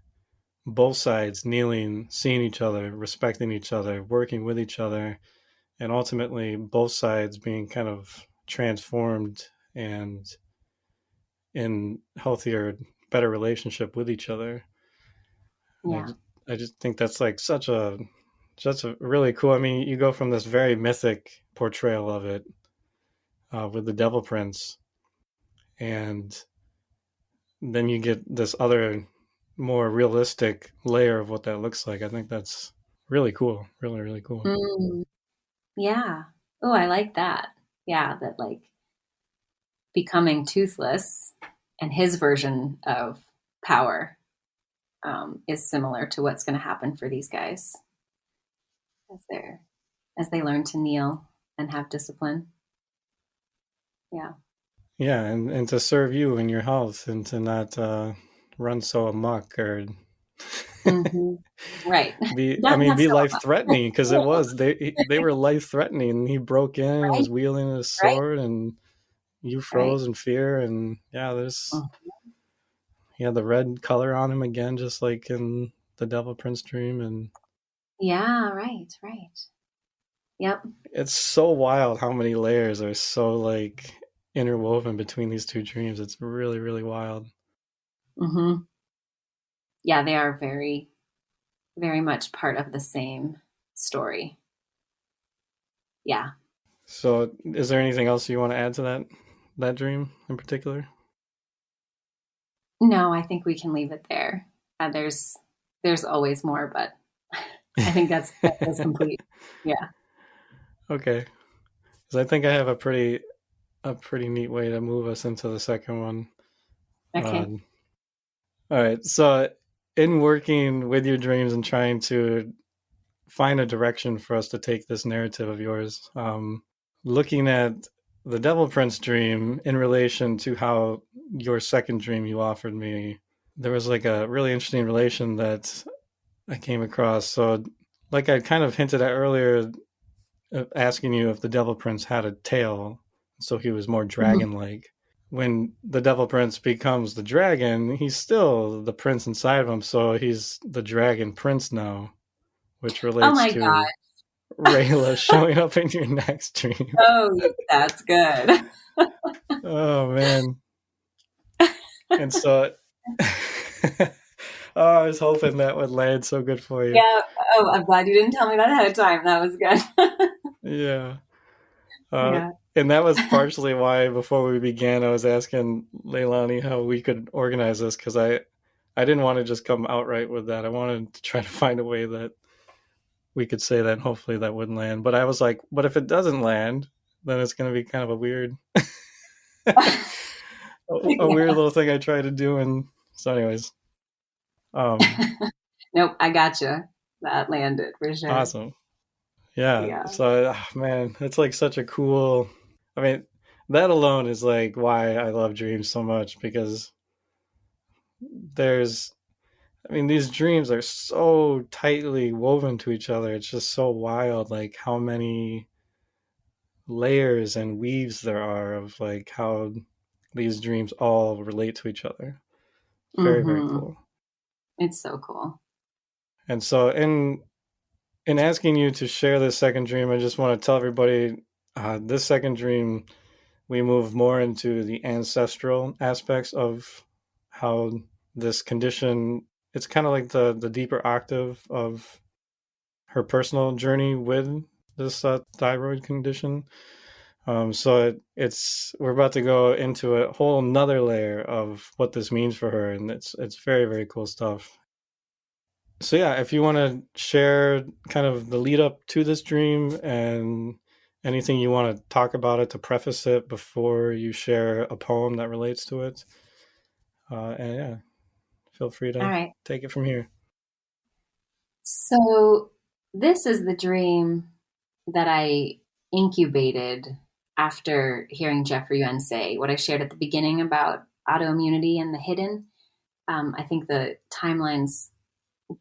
Speaker 2: both sides kneeling, seeing each other, respecting each other, working with each other, and ultimately both sides being kind of transformed and in healthier, better relationship with each other. And
Speaker 3: Yeah.
Speaker 2: I just think that's like such a really cool. I mean, you go from this very mythic portrayal of it, with the Devil Prince, and then you get this other more realistic layer of what that looks like. I think that's really cool. Really, really cool.
Speaker 3: Mm, yeah. Oh, I like that. Yeah, that like becoming toothless and his version of power is similar to what's going to happen for these guys as they learn to kneel and have discipline. Yeah.
Speaker 2: Yeah, and to serve you and your health, and to not run so amok, or
Speaker 3: Mm-hmm. Right.
Speaker 2: be
Speaker 3: Not so
Speaker 2: life threatening, because it was they were life threatening. He broke in and
Speaker 3: right.
Speaker 2: was wielding his
Speaker 3: Right.
Speaker 2: sword, and you
Speaker 3: Right.
Speaker 2: froze in fear. And yeah,
Speaker 3: Mm.
Speaker 2: he had the red color on him again, just like in the Devil Prince dream. And
Speaker 3: Yeah. Right. Right. Yep.
Speaker 2: it's so wild how many layers are so like interwoven between these two dreams. It's really, really wild.
Speaker 3: Mm-hmm. Yeah, they are very, very much part of the same story. Yeah.
Speaker 2: So, is there anything else you want to add to that dream in particular?
Speaker 3: No, I think we can leave it there. There's always more, but I think that's complete. Yeah.
Speaker 2: Okay, because I think I have a pretty neat way to move us into the second one.
Speaker 3: Okay.
Speaker 2: All right, so in working with your dreams and trying to find a direction for us to take this narrative of yours, looking at the Devil Prince dream in relation to how your second dream you offered me, there was like a really interesting relation that I came across. So, like I kind of hinted at earlier, asking you if the Devil Prince had a tail, so he was more
Speaker 3: Mhm.
Speaker 2: dragon-like. When the Devil Prince becomes the dragon, he's still the prince inside of him, so he's the Dragon Prince now, which
Speaker 3: Oh
Speaker 2: relates
Speaker 3: my
Speaker 2: to
Speaker 3: God.
Speaker 2: Rayla showing up in your next dream.
Speaker 3: Oh, that's good.
Speaker 2: Oh man. And so oh, I was hoping that would land so good for you.
Speaker 3: Yeah. Oh, I'm glad you didn't tell me that ahead of time. That was good.
Speaker 2: Yeah. Uh,
Speaker 3: Yeah.
Speaker 2: and that was partially why before we began, I was asking Leilani how we could organize this, because I didn't want to just come outright with that. I wanted to try to find a way that we could say that, and hopefully that wouldn't land. But I was like, but if it doesn't land, then it's going to be kind of a weird, a weird
Speaker 3: Yeah.
Speaker 2: little thing I try to do. And so, anyways, um,
Speaker 3: Nope, I gotcha. That landed for sure.
Speaker 2: awesome. Yeah.
Speaker 3: Yeah.
Speaker 2: So, man, it's like such a cool. I mean, that alone is like why I love dreams so much, because there's I mean, these dreams are so tightly woven to each other. It's just so wild, like how many layers and weaves there are of like how these dreams all relate to each other. Very, very
Speaker 3: Mm-hmm.
Speaker 2: cool.
Speaker 3: It's so cool.
Speaker 2: And so in asking you to share this second dream, I just want to tell everybody this second dream, we move more into the ancestral aspects of how this condition, it's kind of like the deeper octave of her personal journey with this thyroid condition. So we're about to go into a whole nother layer of what this means for her, and it's very, very cool stuff. So yeah, if you want to share kind of the lead up to this dream and anything you want to talk about it to preface it before you share a poem that relates to it, and yeah, feel free
Speaker 3: All
Speaker 2: to
Speaker 3: right.
Speaker 2: take it from here.
Speaker 3: So this is the dream that I incubated after hearing Jeffrey Yuen say what I shared at the beginning about autoimmunity and the hidden. I think the timelines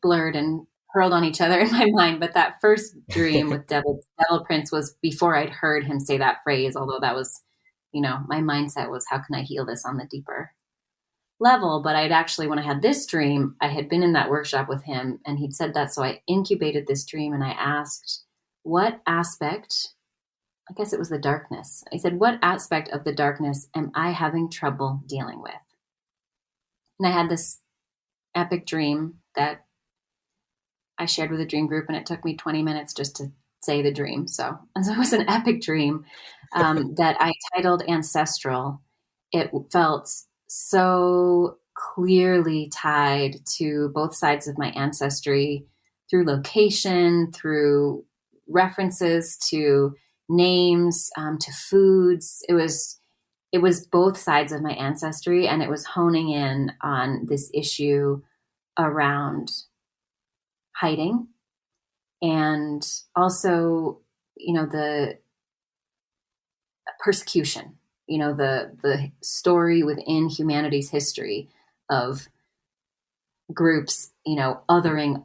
Speaker 3: blurred and hurled on each other in my mind, but that first dream with Devil Prince was before I'd heard him say that phrase, although that was, my mindset was, how can I heal this on the deeper level? But I'd actually, when I had this dream, I had been in that workshop with him and he'd said that. So I incubated this dream and I asked, what aspect, I guess it was the darkness. I said, what aspect of the darkness am I having trouble dealing with? And I had this epic dream that I shared with a dream group, and it took me 20 minutes just to say the dream. So it was an epic dream that I titled Ancestral. It felt so clearly tied to both sides of my ancestry through location, through references to names, to foods. It was both sides of my ancestry, and it was honing in on this issue around hiding and also, the persecution, the story within humanity's history of groups, othering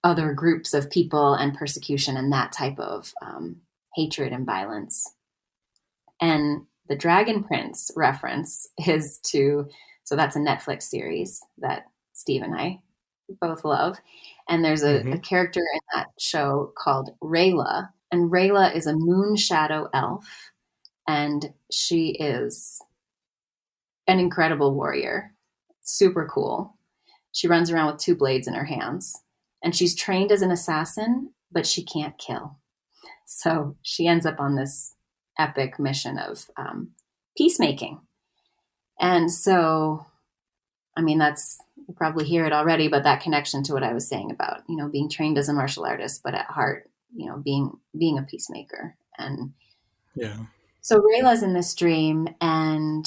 Speaker 3: other groups of people and persecution and that type of hatred and violence. And the Dragon Prince reference is so that's a Netflix series that Steve and I both love. And there's a character in that show called Rayla. And Rayla is a moon shadow elf. And she is an incredible warrior. Super cool. She runs around with 2 blades in her hands. And she's trained as an assassin, but she can't kill. So she ends up on this epic mission of peacemaking. And so, you probably hear it already, but that connection to what I was saying about, being trained as a martial artist, but at heart, being a peacemaker. And
Speaker 2: yeah.
Speaker 3: So Rayla's in this dream, and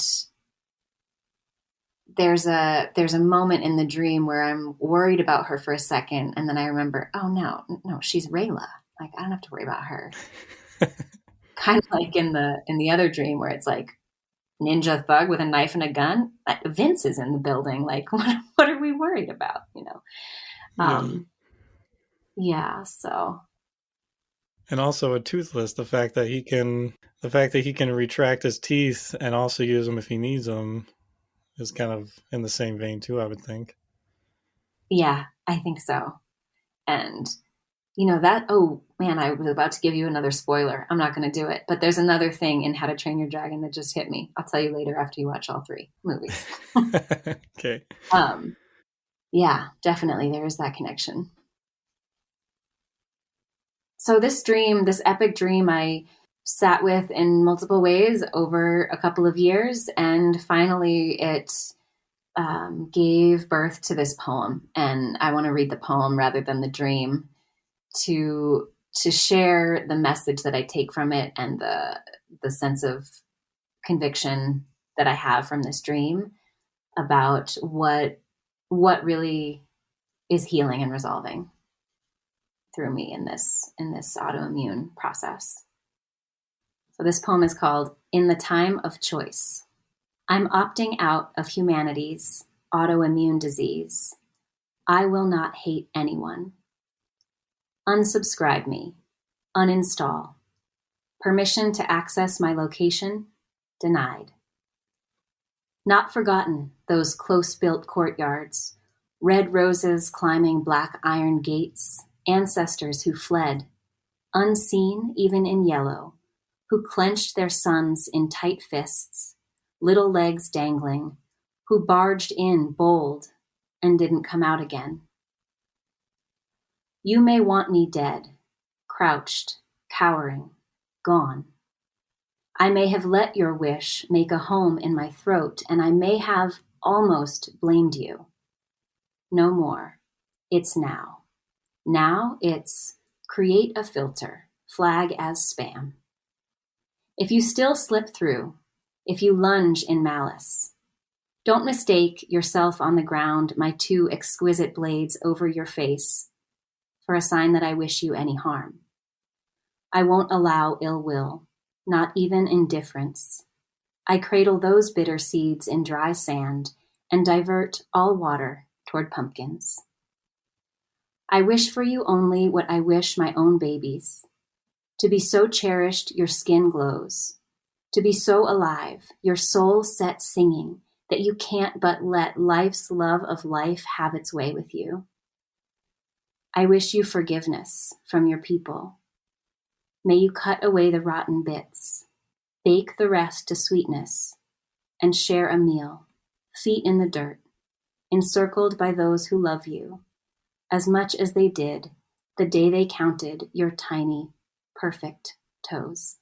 Speaker 3: there's a moment in the dream where I'm worried about her for a second, and then I remember, oh no, she's Rayla. Like, I don't have to worry about her. Kind of like in the other dream where it's like ninja thug with a knife and a gun. Vince is in the building. Like, what are we worried about? Yeah. So.
Speaker 2: And also a toothless, the fact that he can retract his teeth and also use them if he needs them is kind of in the same vein too, I would think.
Speaker 3: Yeah, I think so. And oh man, I was about to give you another spoiler. I'm not going to do it, but there's another thing in How to Train Your Dragon that just hit me. I'll tell you later after you watch all 3 movies.
Speaker 2: Okay.
Speaker 3: Yeah, definitely. There is that connection. So this epic dream, I sat with in multiple ways over a couple of years, and finally it gave birth to this poem. And I want to read the poem rather than the dream to share the message that I take from it and the sense of conviction that I have from this dream about what really is healing and resolving through me in this autoimmune process. So this poem is called In the Time of Choice. I'm opting out of humanity's autoimmune disease. I will not hate anyone. Unsubscribe me. Uninstall. Permission to access my location denied. Not forgotten those close-built courtyards Red roses climbing black iron gates, ancestors who fled, unseen even in yellow, who clenched their sons in tight fists, little legs dangling, who barged in bold and didn't come out again. You may want me dead, crouched, cowering, gone. I may have let your wish make a home in my throat, and I may have almost blamed you. No more. It's now. Now it's create a filter, flag as spam. If you still slip through, if you lunge in malice, don't mistake yourself on the ground, my two exquisite blades over your face, for a sign that I wish you any harm. I won't allow ill will, not even indifference. I cradle those bitter seeds in dry sand and divert all water toward pumpkins. I wish for you only what I wish my own babies, to be so cherished your skin glows, to be so alive, your soul set singing, that you can't but let life's love of life have its way with you. I wish you forgiveness from your people. May you cut away the rotten bits, bake the rest to sweetness, and share a meal, feet in the dirt, encircled by those who love you, as much as they did the day they counted your tiny, perfect toes.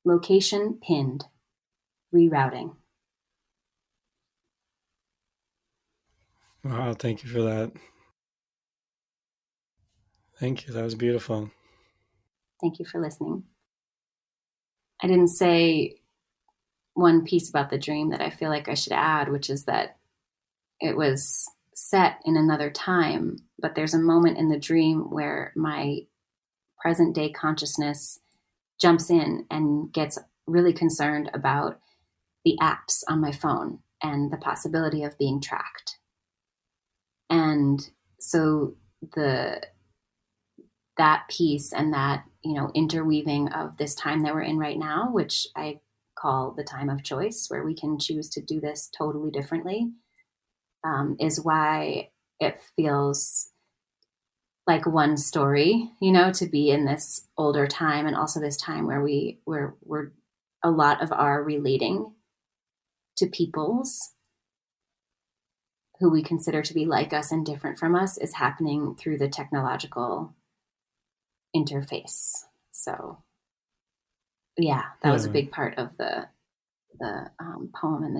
Speaker 3: Location pinned. Rerouting.
Speaker 2: Wow, thank you for that. Thank you. That was beautiful.
Speaker 3: Thank you for listening. I didn't say one piece about the dream that I feel like I should add, which is that it was set in another time, but there's a moment in the dream where my present day consciousness jumps in and gets really concerned about the apps on my phone and the possibility of being tracked. And so that piece and that, interweaving of this time that we're in right now, which I call the time of choice, where we can choose to do this totally differently, is why it feels like one story, to be in this older time, and also this time where we're a lot of our relating to peoples who we consider to be like us and different from us is happening through the technological interface. So that was a big part of the poem and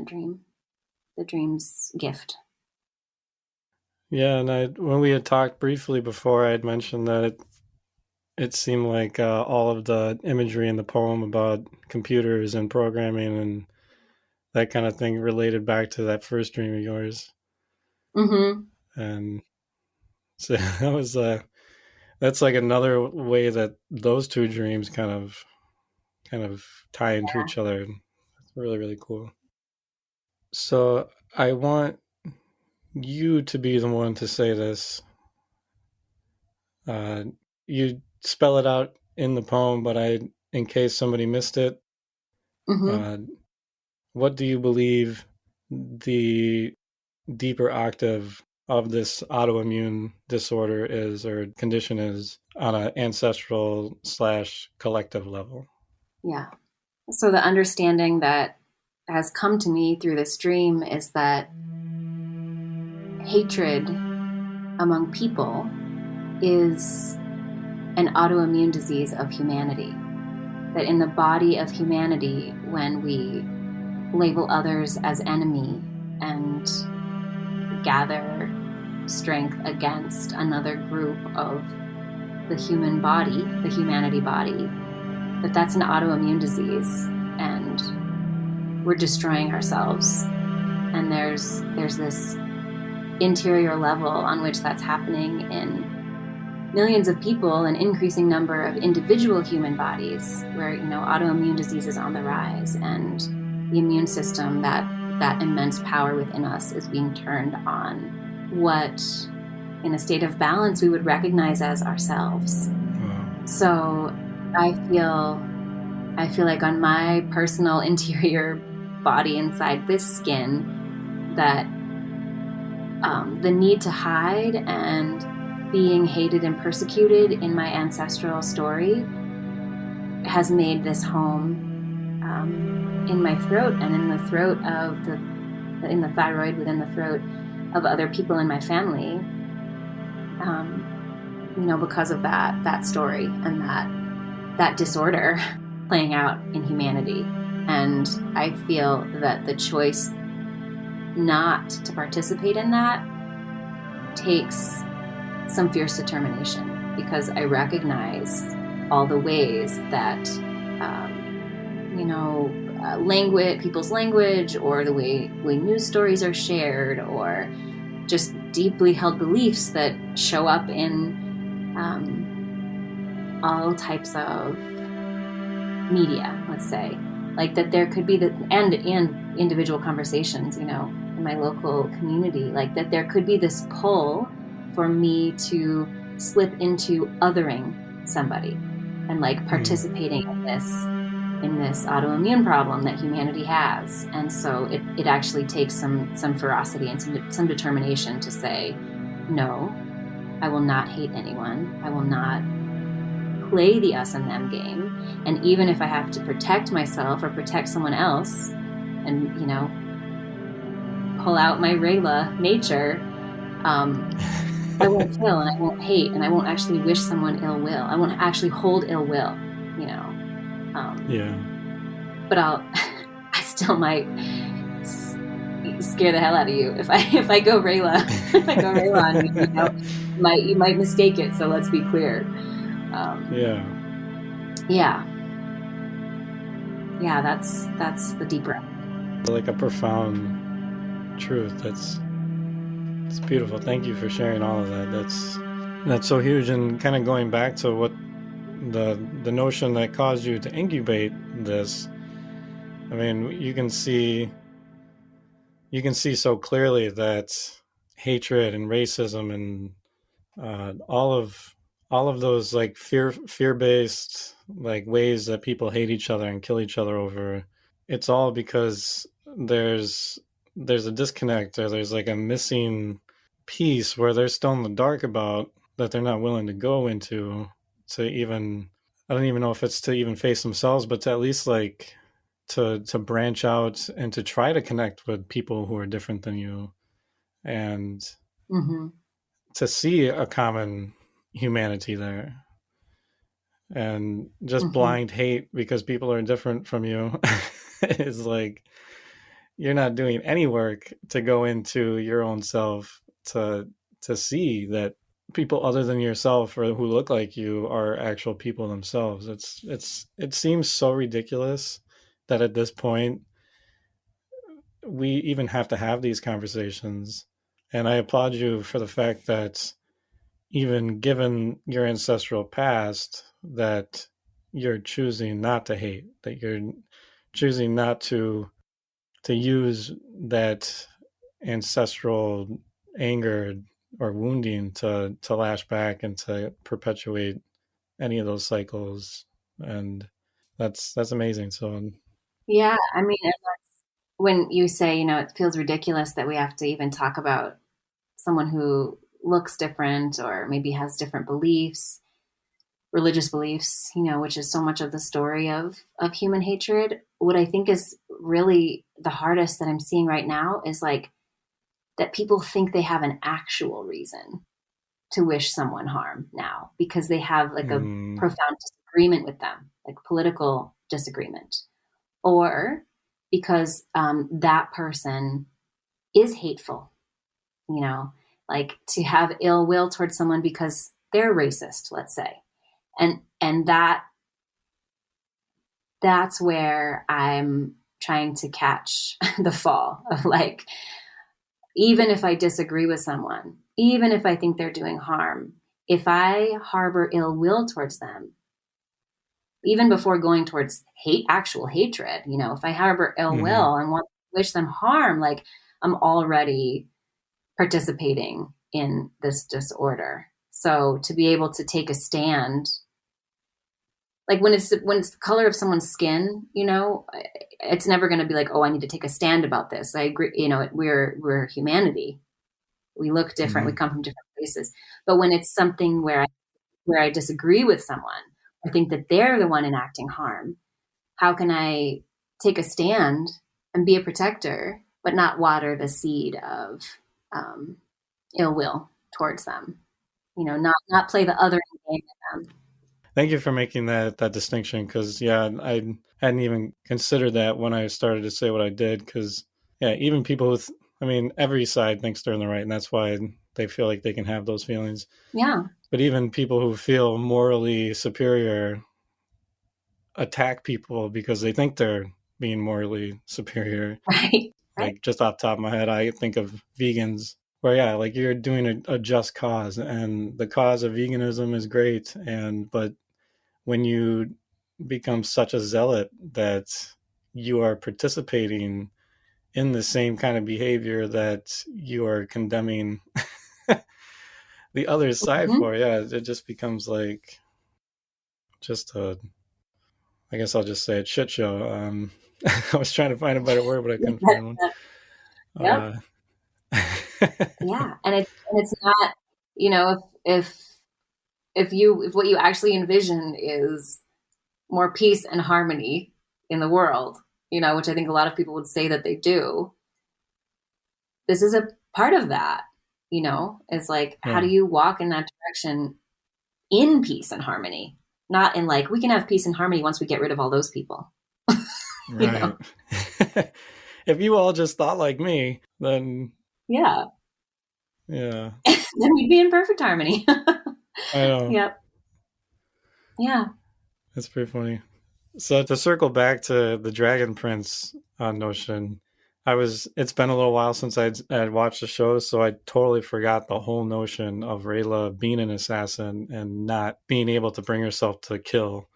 Speaker 3: the dream's gift.
Speaker 2: Yeah, and when we had talked briefly before, I had mentioned that it seemed like all of the imagery in the poem about computers and programming and that kind of thing related back to that first dream of yours.
Speaker 3: Mm-hmm.
Speaker 2: And so that's like another way that those two dreams kind of tie into each other. It's really, really cool. So I want you to be the one to say this. You spell it out in the poem, but in case somebody missed it, what do you believe the deeper octave of this autoimmune disorder is, or condition is, on an ancestral / collective level?
Speaker 3: Yeah. So the understanding that has come to me through this dream is that hatred among people is an autoimmune disease of humanity. That in the body of humanity, when we label others as enemy and gather strength against another group of the human body, the humanity body, that's an autoimmune disease, and we're destroying ourselves. And there's this interior level on which that's happening in millions of people, an increasing number of individual human bodies, where autoimmune disease is on the rise, and the immune system, that immense power within us, is being turned on what, in a state of balance, we would recognize as ourselves. So I feel like on my personal interior body inside this skin that the need to hide and being hated and persecuted in my ancestral story has made this home in my throat and in the throat of in the thyroid, within the throat of other people in my family, because of that story and that disorder playing out in humanity. And I feel that the choice not to participate in that takes some fierce determination, because I recognize all the ways that, people's language, or the way news stories are shared, or just deeply held beliefs that show up in all types of media, let's say, like that there could be and individual conversations, in my local community, like that there could be this pull for me to slip into othering somebody and like participating in this autoimmune problem that humanity has. And so it actually takes some ferocity and some determination to say, no, I will not hate anyone. I will not play the us and them game. And even if I have to protect myself or protect someone else and, pull out my Rayla nature, I won't kill and I won't hate and I won't actually wish someone ill will. I won't actually hold ill will,
Speaker 2: Yeah.
Speaker 3: But I still might scare the hell out of you if I go Rayla. If I go Rayla on you, you might mistake it. So let's be clear. Yeah. That's the deeper.
Speaker 2: Like a profound truth. It's beautiful. Thank you for sharing all of that. That's so huge. And kind of going back to what the notion that caused you to incubate this, I mean, you can see so clearly that hatred and racism and all of those like fear-based like ways that people hate each other and kill each other over, it's all because there's a disconnect, or there's like a missing piece where they're still in the dark about, that they're not willing to go into, to even, I don't even know if it's to even face themselves, but to at least like to branch out and to try to connect with people who are different than you, and to see a common humanity there, and just blind hate because people are different from you is like, you're not doing any work to go into your own self to see that people other than yourself or who look like you are actual people themselves. It seems so ridiculous that at this point we even have to have these conversations. And I applaud you for the fact that even given your ancestral past, that you're choosing not to hate, that you're choosing not to use that ancestral anger or wounding to lash back and to perpetuate any of those cycles. And that's amazing. So
Speaker 3: yeah, I mean, and that's when you say, it feels ridiculous that we have to even talk about someone who looks different or maybe has different beliefs, religious beliefs, which is so much of the story of human hatred. What I think is really the hardest that I'm seeing right now is like that people think they have an actual reason to wish someone harm now because they have like a profound disagreement with them, like political disagreement, or because that person is hateful, like to have ill will towards someone because they're racist, let's say. And that's where I'm trying to catch the fall of like, even if I disagree with someone, even if I think they're doing harm, if I harbor ill will towards them, even before going towards actual hatred, if I harbor ill will and want to wish them harm, like I'm already participating in this disorder. So to be able to take a stand, like when it's the color of someone's skin, it's never going to be like, oh, I need to take a stand about this. I agree. We're humanity. We look different. We
Speaker 2: Mhm.
Speaker 3: come from different places. But when it's something where I disagree with someone or think that they're the one enacting harm, how can I take a stand and be a protector, but not water the seed of um, ill will towards them? Not play the other game with them.
Speaker 2: Thank you for making that distinction, because yeah, I hadn't even considered that when I started to say what I did. Because yeah, even people with, I mean, every side thinks they're in the right, and that's why they feel like they can have those feelings.
Speaker 3: Yeah.
Speaker 2: But even people who feel morally superior attack people because they think they're being morally superior.
Speaker 3: Right. Right.
Speaker 2: Like, just off the top of my head, I think of vegans where, yeah, like you're doing a just cause, and the cause of veganism is great. But when you become such a zealot that you are participating in the same kind of behavior that you are condemning the other side
Speaker 3: Mm-hmm.
Speaker 2: for, yeah, it just becomes like just a, I guess I'll just say it, shit show. I was trying to find a better word, but I couldn't find one.
Speaker 3: Yep. Yeah. And it's not, if what you actually envision is more peace and harmony in the world, which I think a lot of people would say that they do, this is a part of that, is like, how do
Speaker 2: Yeah,
Speaker 3: you walk in that direction in peace and harmony? Not in like, we can have peace and harmony once we get rid of all those people, you
Speaker 2: right.
Speaker 3: know?
Speaker 2: If you all just thought like me, then
Speaker 3: Yeah.
Speaker 2: yeah,
Speaker 3: Then we'd be in perfect harmony.
Speaker 2: I know.
Speaker 3: Yep. Yeah.
Speaker 2: That's pretty funny. So to circle back to the Dragon Prince notion, it's been a little while since I'd watched the show, so I totally forgot the whole notion of Rayla being an assassin and not being able to bring herself to kill.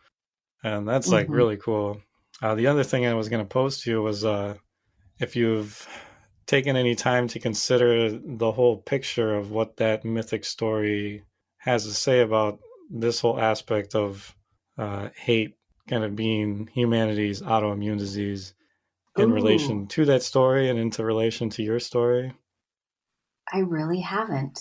Speaker 2: And that's like
Speaker 3: Hmm.
Speaker 2: really cool. The other thing I was going to pose to you was if you've taken any time to consider the whole picture of what that mythic story has to say about this whole aspect of hate kind of being humanity's autoimmune disease in relation
Speaker 3: Ooh,
Speaker 2: to that story and into relation to your story.
Speaker 3: I really haven't.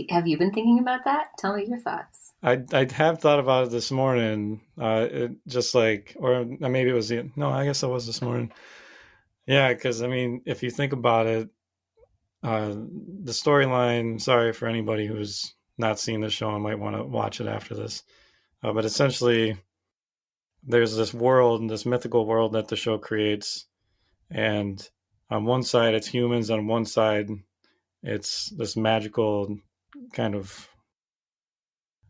Speaker 3: Have you been thinking about that? Tell me your thoughts.
Speaker 2: I have thought about it this morning. It just like, or maybe it was no, I guess it was this morning. Yeah, because I mean, if you think about it, the storyline. Sorry for anybody who's not seen the show and might want to watch it after this. But essentially, there's this world, this mythical world that the show creates, and on one side it's humans, on one side it's this magical kind of.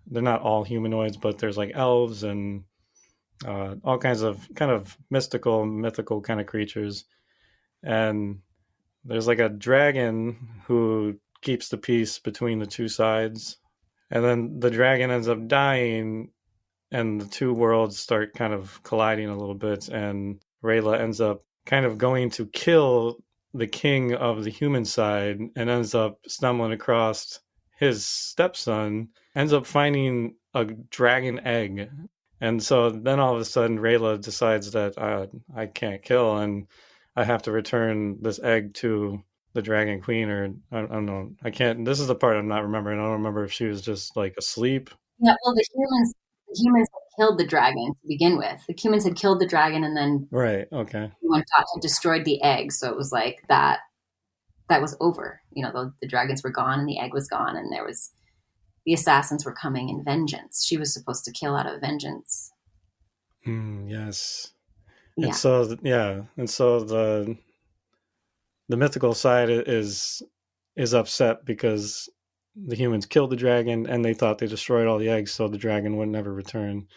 Speaker 2: They're not all humanoids, but there's like elves and all kinds of kind of mythical kind of creatures, and there's like a dragon who keeps the peace between the two sides. And then the dragon ends up dying, and the two worlds start kind of colliding a little bit. And Rayla ends up kind of going to kill the king of the human side and ends up stumbling across his stepson, ends up finding a dragon egg. And so then all of a sudden, Rayla decides that I can't kill, and I have to return this egg to the Dragon Queen, or I don't know. I can't. This is the part I'm not remembering. I don't remember if she was just like asleep.
Speaker 3: Yeah, well, the humans had killed the dragon to begin with. The humans had killed the dragon, and then
Speaker 2: Right. Okay.
Speaker 3: everyone thought had destroyed the egg. So it was like that was over. The dragons were gone, and the egg was gone, and the assassins were coming in vengeance. She was supposed to kill out of vengeance.
Speaker 2: Yes. And
Speaker 3: Yeah.
Speaker 2: so yeah, and so the mythical side is upset because the humans killed the dragon and they thought they destroyed all the eggs, so the dragon would never return.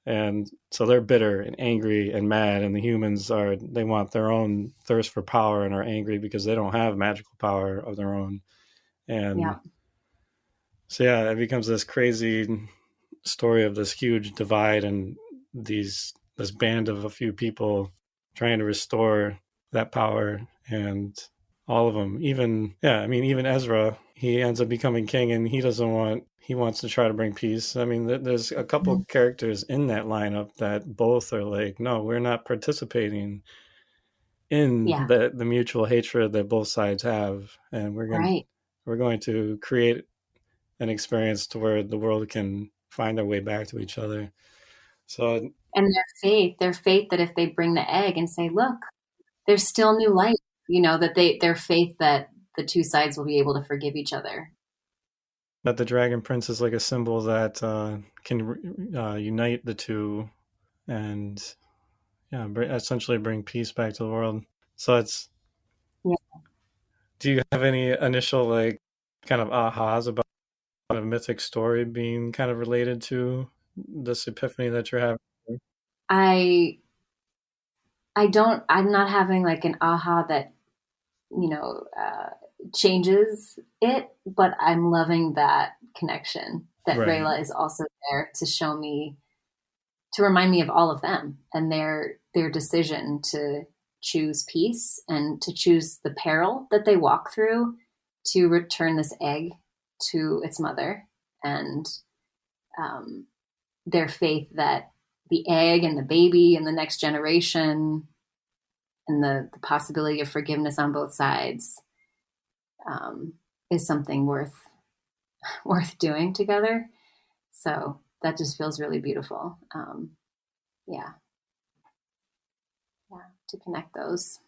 Speaker 2: And so they're bitter and angry and mad, and the humans they want their own thirst for power and are angry because they don't have magical power of their own.
Speaker 3: Yeah.
Speaker 2: And so yeah, it becomes this crazy story of this huge divide and this band of a few people trying to restore that power. And all of them, even, yeah, I mean, even Ezra, he ends up becoming king, and he wants to try to bring peace. I mean, there's a couple
Speaker 3: Mhm.
Speaker 2: of characters in that lineup that both are like, no, we're not participating in
Speaker 3: Yeah.
Speaker 2: the mutual hatred that both sides have, and
Speaker 3: Right.
Speaker 2: we're going to create an experience to where the world can find their way back to each other. So
Speaker 3: And their faith that if they bring the egg and say, look, there's still new life, that their faith that the two sides will be able to forgive each other.
Speaker 2: that the dragon prince is like a symbol that can unite the two and essentially bring peace back to the world. So
Speaker 3: Yeah.
Speaker 2: do you have any initial like kind of ahas about a mythic story being kind of related to this epiphany that you're having?
Speaker 3: I I'm not having like an aha that, you know, uh, changes it, but I'm loving that connection that
Speaker 2: Right.
Speaker 3: Rayla is also there to show me, to remind me of all of them and their decision to choose peace and to choose the peril that they walk through to return this egg to its mother, and um, their faith that the egg and the baby and the next generation and the possibility of forgiveness on both sides is something worth doing together. So that just feels really beautiful. Yeah, yeah, to connect those.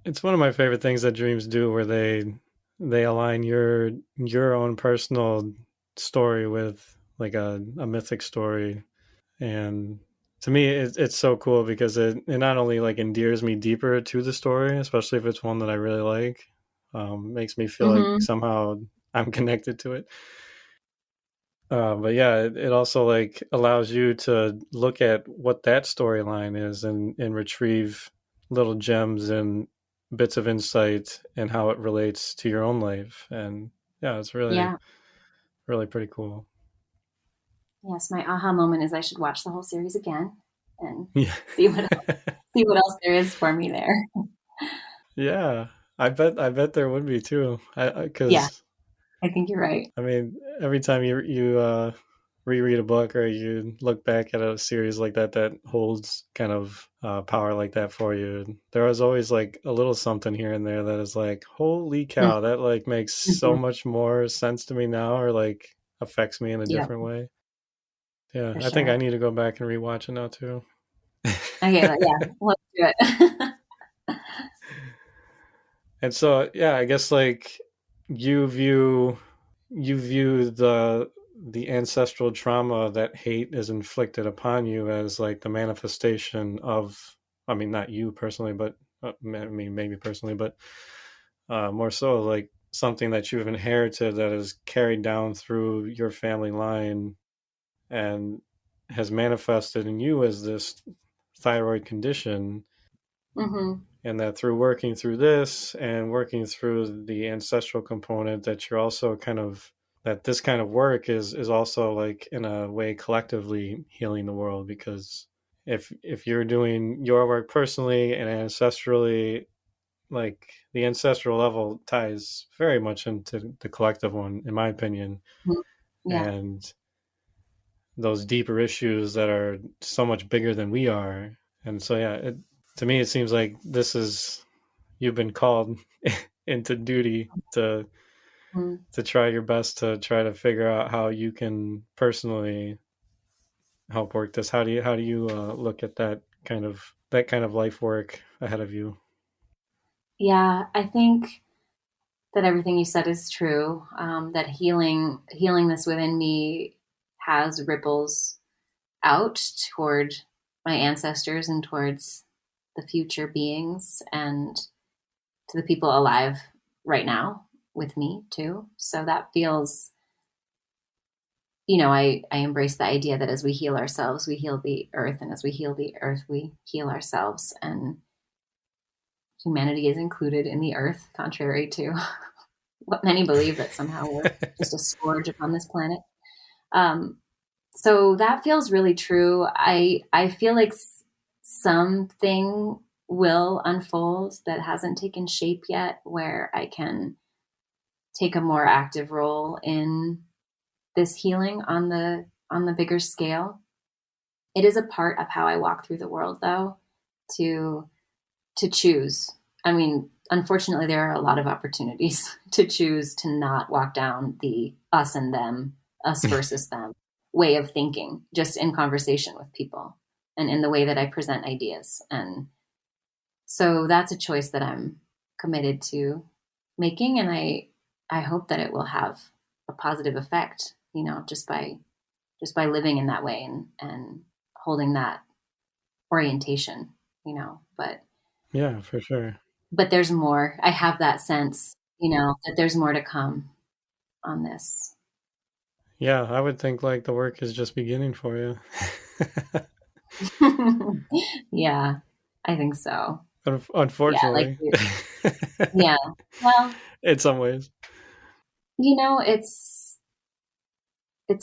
Speaker 2: It's one of my favorite things that dreams do, where they align your own personal story with like a mythic story. And to me it's so cool because it not only like endears me deeper to the story, especially if it's one that I really like, makes me feel like
Speaker 3: Mm-hmm.
Speaker 2: somehow I'm connected to it. But yeah, it also like allows you to look at what that storyline is and retrieve little gems and bits of insight and how it relates to your own life. And yeah, it's really,
Speaker 3: Yeah.
Speaker 2: really pretty cool.
Speaker 3: Yes, my aha moment is I should watch the whole series again and
Speaker 2: Yeah.
Speaker 3: see what else there is for me there.
Speaker 2: Yeah. I bet there would be too.
Speaker 3: Yeah,
Speaker 2: Because
Speaker 3: I think you're right.
Speaker 2: I mean, every time you reread a book or you look back at a series like that holds kind of power like that for you, there is always like a little something here and there that is like, holy cow, that like makes so
Speaker 3: Mm-hmm.
Speaker 2: much more sense to me now, or like affects me in a
Speaker 3: Yeah,
Speaker 2: different way. Yeah,
Speaker 3: for
Speaker 2: I think I
Speaker 3: sure.
Speaker 2: need to go back and rewatch it now too.
Speaker 3: Okay, yeah, let's do it.
Speaker 2: And so, yeah, I guess like you view you view the ancestral trauma that hate is inflicted upon you as like the manifestation of, I mean, not you personally, but I mean maybe personally, but more so like something that you've inherited that is carried down through your family line and has manifested in you as this thyroid condition,
Speaker 3: Mm-hmm.
Speaker 2: and that through working through this and working through the ancestral component, that you're also kind of, that this kind of work is also like in a way collectively healing the world. Because if you're doing your work personally and ancestrally, like the ancestral level ties very much into the collective one, in my opinion.
Speaker 3: Yeah,
Speaker 2: And those deeper issues that are so much bigger than we are. And so yeah, to me it seems like this is, you've been called into duty
Speaker 3: mm,
Speaker 2: to try your best to try to figure out how you can personally help work this. How do you look at that kind of life work ahead of you?
Speaker 3: yeah. I think that everything you said is true. That healing this within me has ripples out toward my ancestors and towards the future beings and to the people alive right now with me too. So that feels, I embrace the idea that as we heal ourselves, we heal the earth, and as we heal the earth, we heal ourselves. And humanity is included in the earth, contrary to what many believe, that somehow we're just a scourge upon this planet. Um, so that feels really true. I feel like something will unfold that hasn't taken shape yet, where I can take a more active role in this healing on the bigger scale. It is a part of how I walk through the world, though, to choose. I mean, unfortunately, there are a lot of opportunities to choose to not walk down the us and them, us versus them way of thinking, just in conversation with people and in the way that I present ideas. And so that's a choice that I'm committed to making. And I hope that it will have a positive effect, just by living in that way and holding that orientation, but
Speaker 2: Yeah, for sure.
Speaker 3: but there's more. I have that sense, that there's more to come on this.
Speaker 2: Yeah, I would think like the work is just beginning for you.
Speaker 3: Yeah, I think so. Yeah, like,
Speaker 2: Unfortunately.
Speaker 3: yeah. Well,
Speaker 2: In some ways.
Speaker 3: it's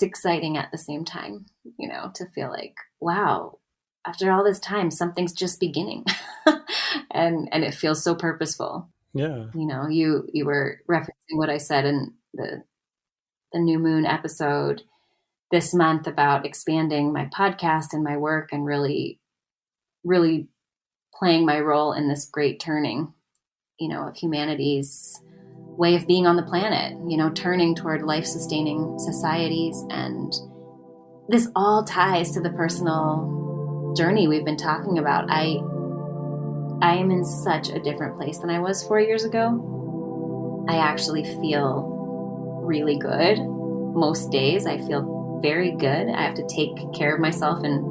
Speaker 3: exciting at the same time, to feel like, wow, after all this time, something's just beginning. and it feels so purposeful.
Speaker 2: Yeah.
Speaker 3: You were referencing what I said in the new moon episode this month about expanding my podcast and my work and really, really playing my role in this great turning, of humanity's way of being on the planet, turning toward life-sustaining societies. And this all ties to the personal journey we've been talking about. I am in such a different place than I was 4 years ago. I actually feel really good. Most days I feel very good. I have to take care of myself in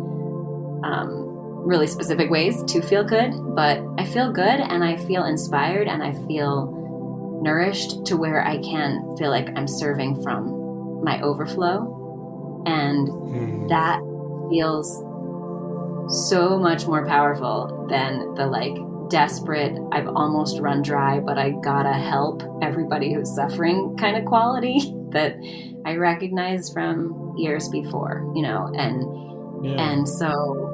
Speaker 3: really specific ways to feel good, but I feel good and I feel inspired and I feel nourished to where I can feel like I'm serving from my overflow. And that feels so much more powerful than the desperate, I've almost run dry, but I gotta help everybody who's suffering kind of quality that I recognized from years before, and so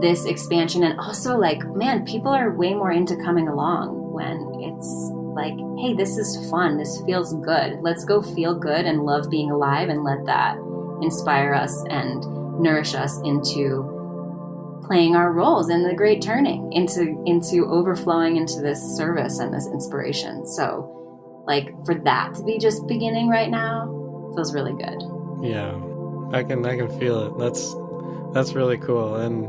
Speaker 3: this expansion, and also man, people are way more into coming along when it's like, hey, this is fun, this feels good, let's go feel good and love being alive, and let that inspire us and nourish us into playing our roles in the great turning, into overflowing into this service and this inspiration. So for that to be just beginning right now feels really good.
Speaker 2: Yeah, I can feel it. That's really cool. And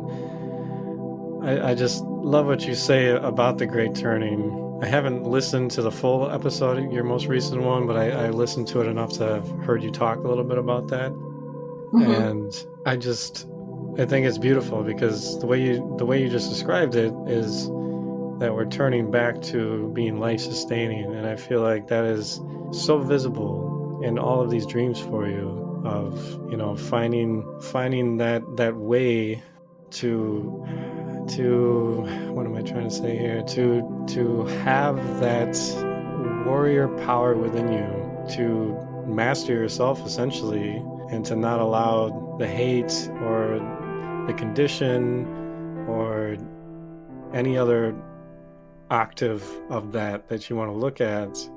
Speaker 2: I just love what you say about the great turning. I haven't listened to the full episode, your most recent one, but I listened to it enough to have heard you talk a little bit about that. Mm-hmm. And I think it's beautiful because the way you just described it is that we're turning back to being life-sustaining, and I feel like that is so visible in all of these dreams for you of finding that way to what am I trying to say here, to have that warrior power within you, to master yourself essentially, and to not allow the hate or the condition or any other octave of that you want to look at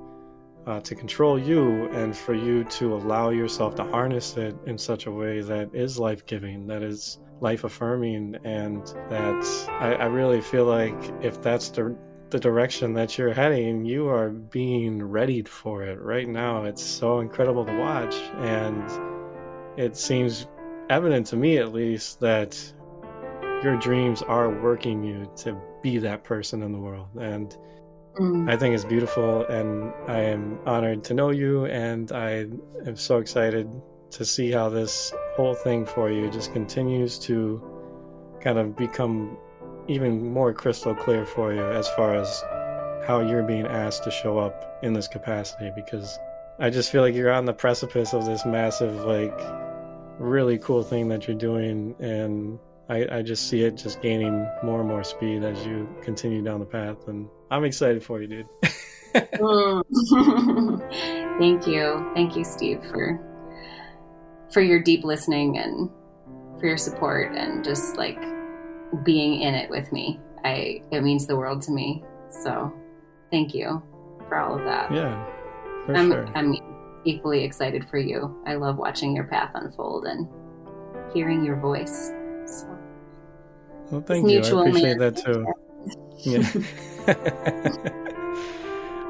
Speaker 2: to control you, and for you to allow yourself to harness it in such a way that is life-giving, that is life-affirming, and that I really feel like if that's the direction that you're heading, you are being readied for it right now. It's so incredible to watch, and it seems evident to me, at least, that your dreams are working you to be that person in the world. And I think it's beautiful, and I am honored to know you, and I am so excited to see how this whole thing for you just continues to kind of become even more crystal clear for you as far as how you're being asked to show up in this capacity, because I just feel like you're on the precipice of this massive, really cool thing that you're doing, and I just see it just gaining more and more speed as you continue down the path, and I'm excited for you, dude.
Speaker 3: Thank you, Steve, for your deep listening and for your support and just being in it with me. It means the world to me. So thank you for all of that.
Speaker 2: Yeah, for sure.
Speaker 3: I'm equally excited for you. I love watching your path unfold and hearing your voice. So,
Speaker 2: well, thank you. I appreciate that too. Yeah.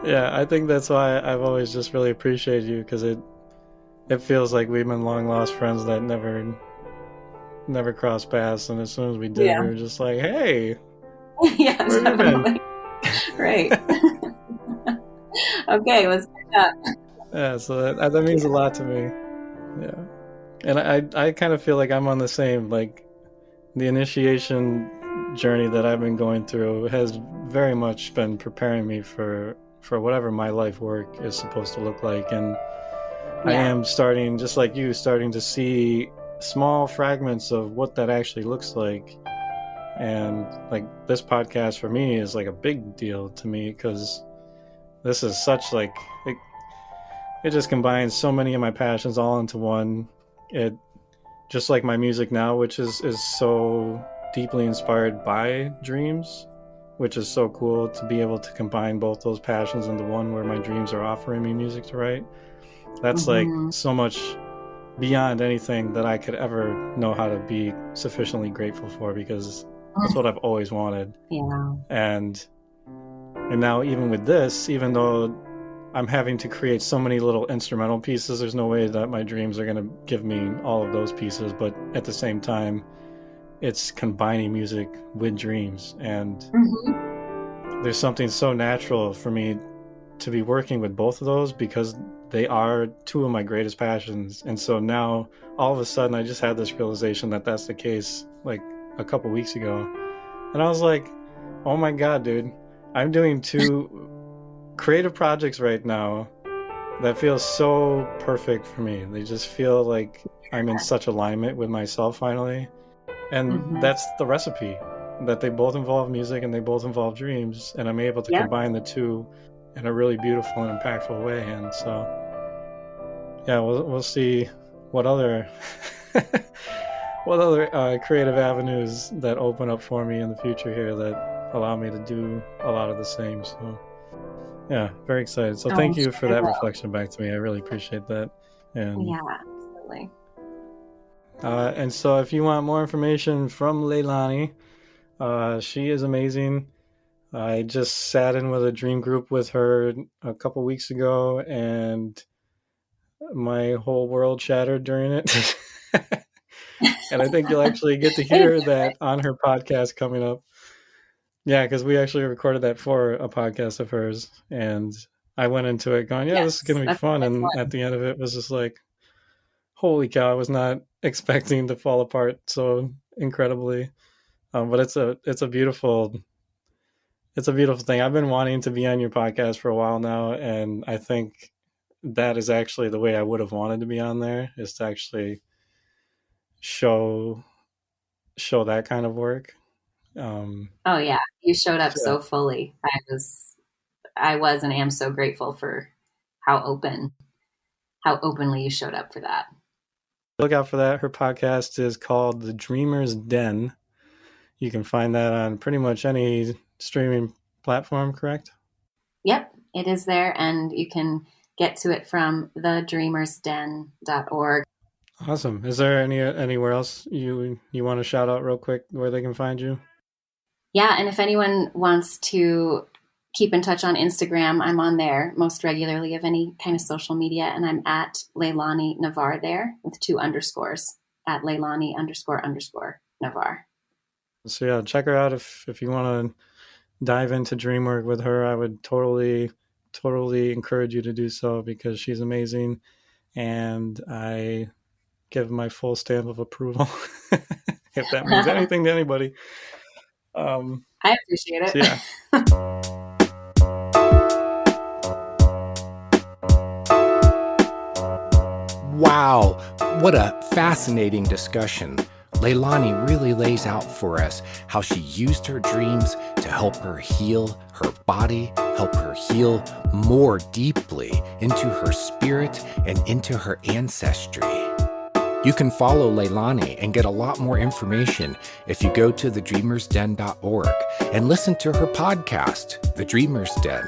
Speaker 2: Yeah, I think that's why I've always just really appreciated you, because it feels like we've been long lost friends that never crossed paths, and as soon as we did,
Speaker 3: Yeah.
Speaker 2: we were just like, hey,
Speaker 3: Yeah,
Speaker 2: where have you been?
Speaker 3: definitely. Right. Okay, let's pick up.
Speaker 2: Yeah, so that means a lot to me. Yeah. And I kind of feel like I'm on the same, like, the initiation journey that I've been going through has very much been preparing me for whatever my life work is supposed to look like. And I
Speaker 3: Yeah.
Speaker 2: am starting, just like you, starting to see small fragments of what that actually looks like. And like this podcast for me is like a big deal to me, because this is such like it just combines so many of my passions all into one. It just like my music now, which is so deeply inspired by dreams, which is so cool to be able to combine both those passions into one, where my dreams are offering me music to write. That's like so much beyond anything that I could ever know how to be sufficiently grateful for, because that's what I've always wanted.
Speaker 3: Yeah.
Speaker 2: And now even with this, even though I'm having to create so many little instrumental pieces, there's no way that my dreams are going to give me all of those pieces. But at the same time, it's combining music with dreams. And there's something so natural for me to be working with both of those, because they are two of my greatest passions. And so now all of a sudden I just had this realization that that's the case like a couple weeks ago. And I was like, oh my God, dude, I'm doing two creative projects right now that feel so perfect for me. They just feel like I'm in such alignment with myself finally. And that's the recipe, that they both involve music and they both involve dreams, and I'm able to combine the two in a really beautiful and impactful way. And so yeah, we'll see what other creative avenues that open up for me in the future here that allow me to do a lot of the same. So yeah, very excited. So thank you for that reflection back to me. I really appreciate that. And
Speaker 3: yeah, absolutely.
Speaker 2: And so if you want more information from Leilani, she is amazing. I just sat in with a dream group with her a couple weeks ago, and my whole world shattered during it. And I think you'll actually get to hear that on her podcast coming up. Yeah, because we actually recorded that for a podcast of hers, and I went into it going, yeah, this is going to be fun. And at the end of it was just like, holy cow, I was not expecting to fall apart so incredibly. But it's a beautiful thing. I've been wanting to be on your podcast for a while now, and I think that is actually the way I would have wanted to be on there, is to actually show that kind of work.
Speaker 3: Oh yeah, you showed up so fully. I was and am so grateful for how openly you showed up for that.
Speaker 2: Look out for that. Her podcast is called The Dreamer's Den. You can find that on pretty much any streaming platform, correct?
Speaker 3: Yep, it is there, and you can get to it from thedreamersden.org.
Speaker 2: Awesome. Is there anywhere else you want to shout out real quick where they can find you?
Speaker 3: Yeah, and if anyone wants to keep in touch on Instagram, I'm on there most regularly of any kind of social media, and I'm at Leilani Navar there with 2 underscores, at Leilani _ Navar.
Speaker 2: So yeah, check her out if you want to dive into dream work with her. I would totally encourage you to do so, because she's amazing, and I give my full stamp of approval if that means anything to anybody.
Speaker 3: I appreciate it.
Speaker 2: So yeah.
Speaker 1: Wow, what a fascinating discussion. Leilani really lays out for us how she used her dreams to help her heal her body, help her heal more deeply into her spirit and into her ancestry. You can follow Leilani and get a lot more information if you go to thedreamersden.org and listen to her podcast, The Dreamer's Den.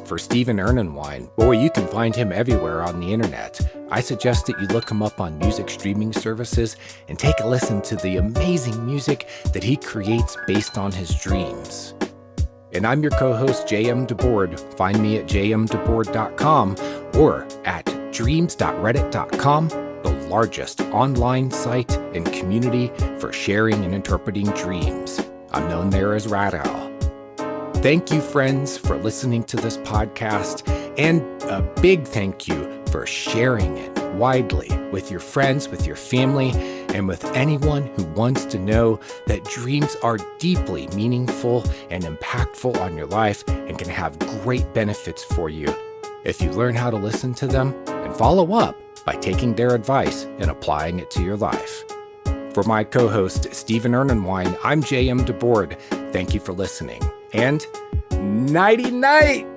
Speaker 1: For Stephen Ernenwine, boy, you can find him everywhere on the internet. I suggest that you look him up on music streaming services and take a listen to the amazing music that he creates based on his dreams. And I'm your co-host, JM DeBoard. Find me at jmdeboard.com or at dreams.reddit.com, the largest online site and community for sharing and interpreting dreams. I'm known there as Rat Owl. Thank you, friends, for listening to this podcast, and a big thank you for sharing it widely with your friends, with your family, and with anyone who wants to know that dreams are deeply meaningful and impactful on your life and can have great benefits for you if you learn how to listen to them and follow up by taking their advice and applying it to your life. For my co-host, Stephen Ernenwine, I'm JM DeBoard. Thank you for listening, and nighty-night!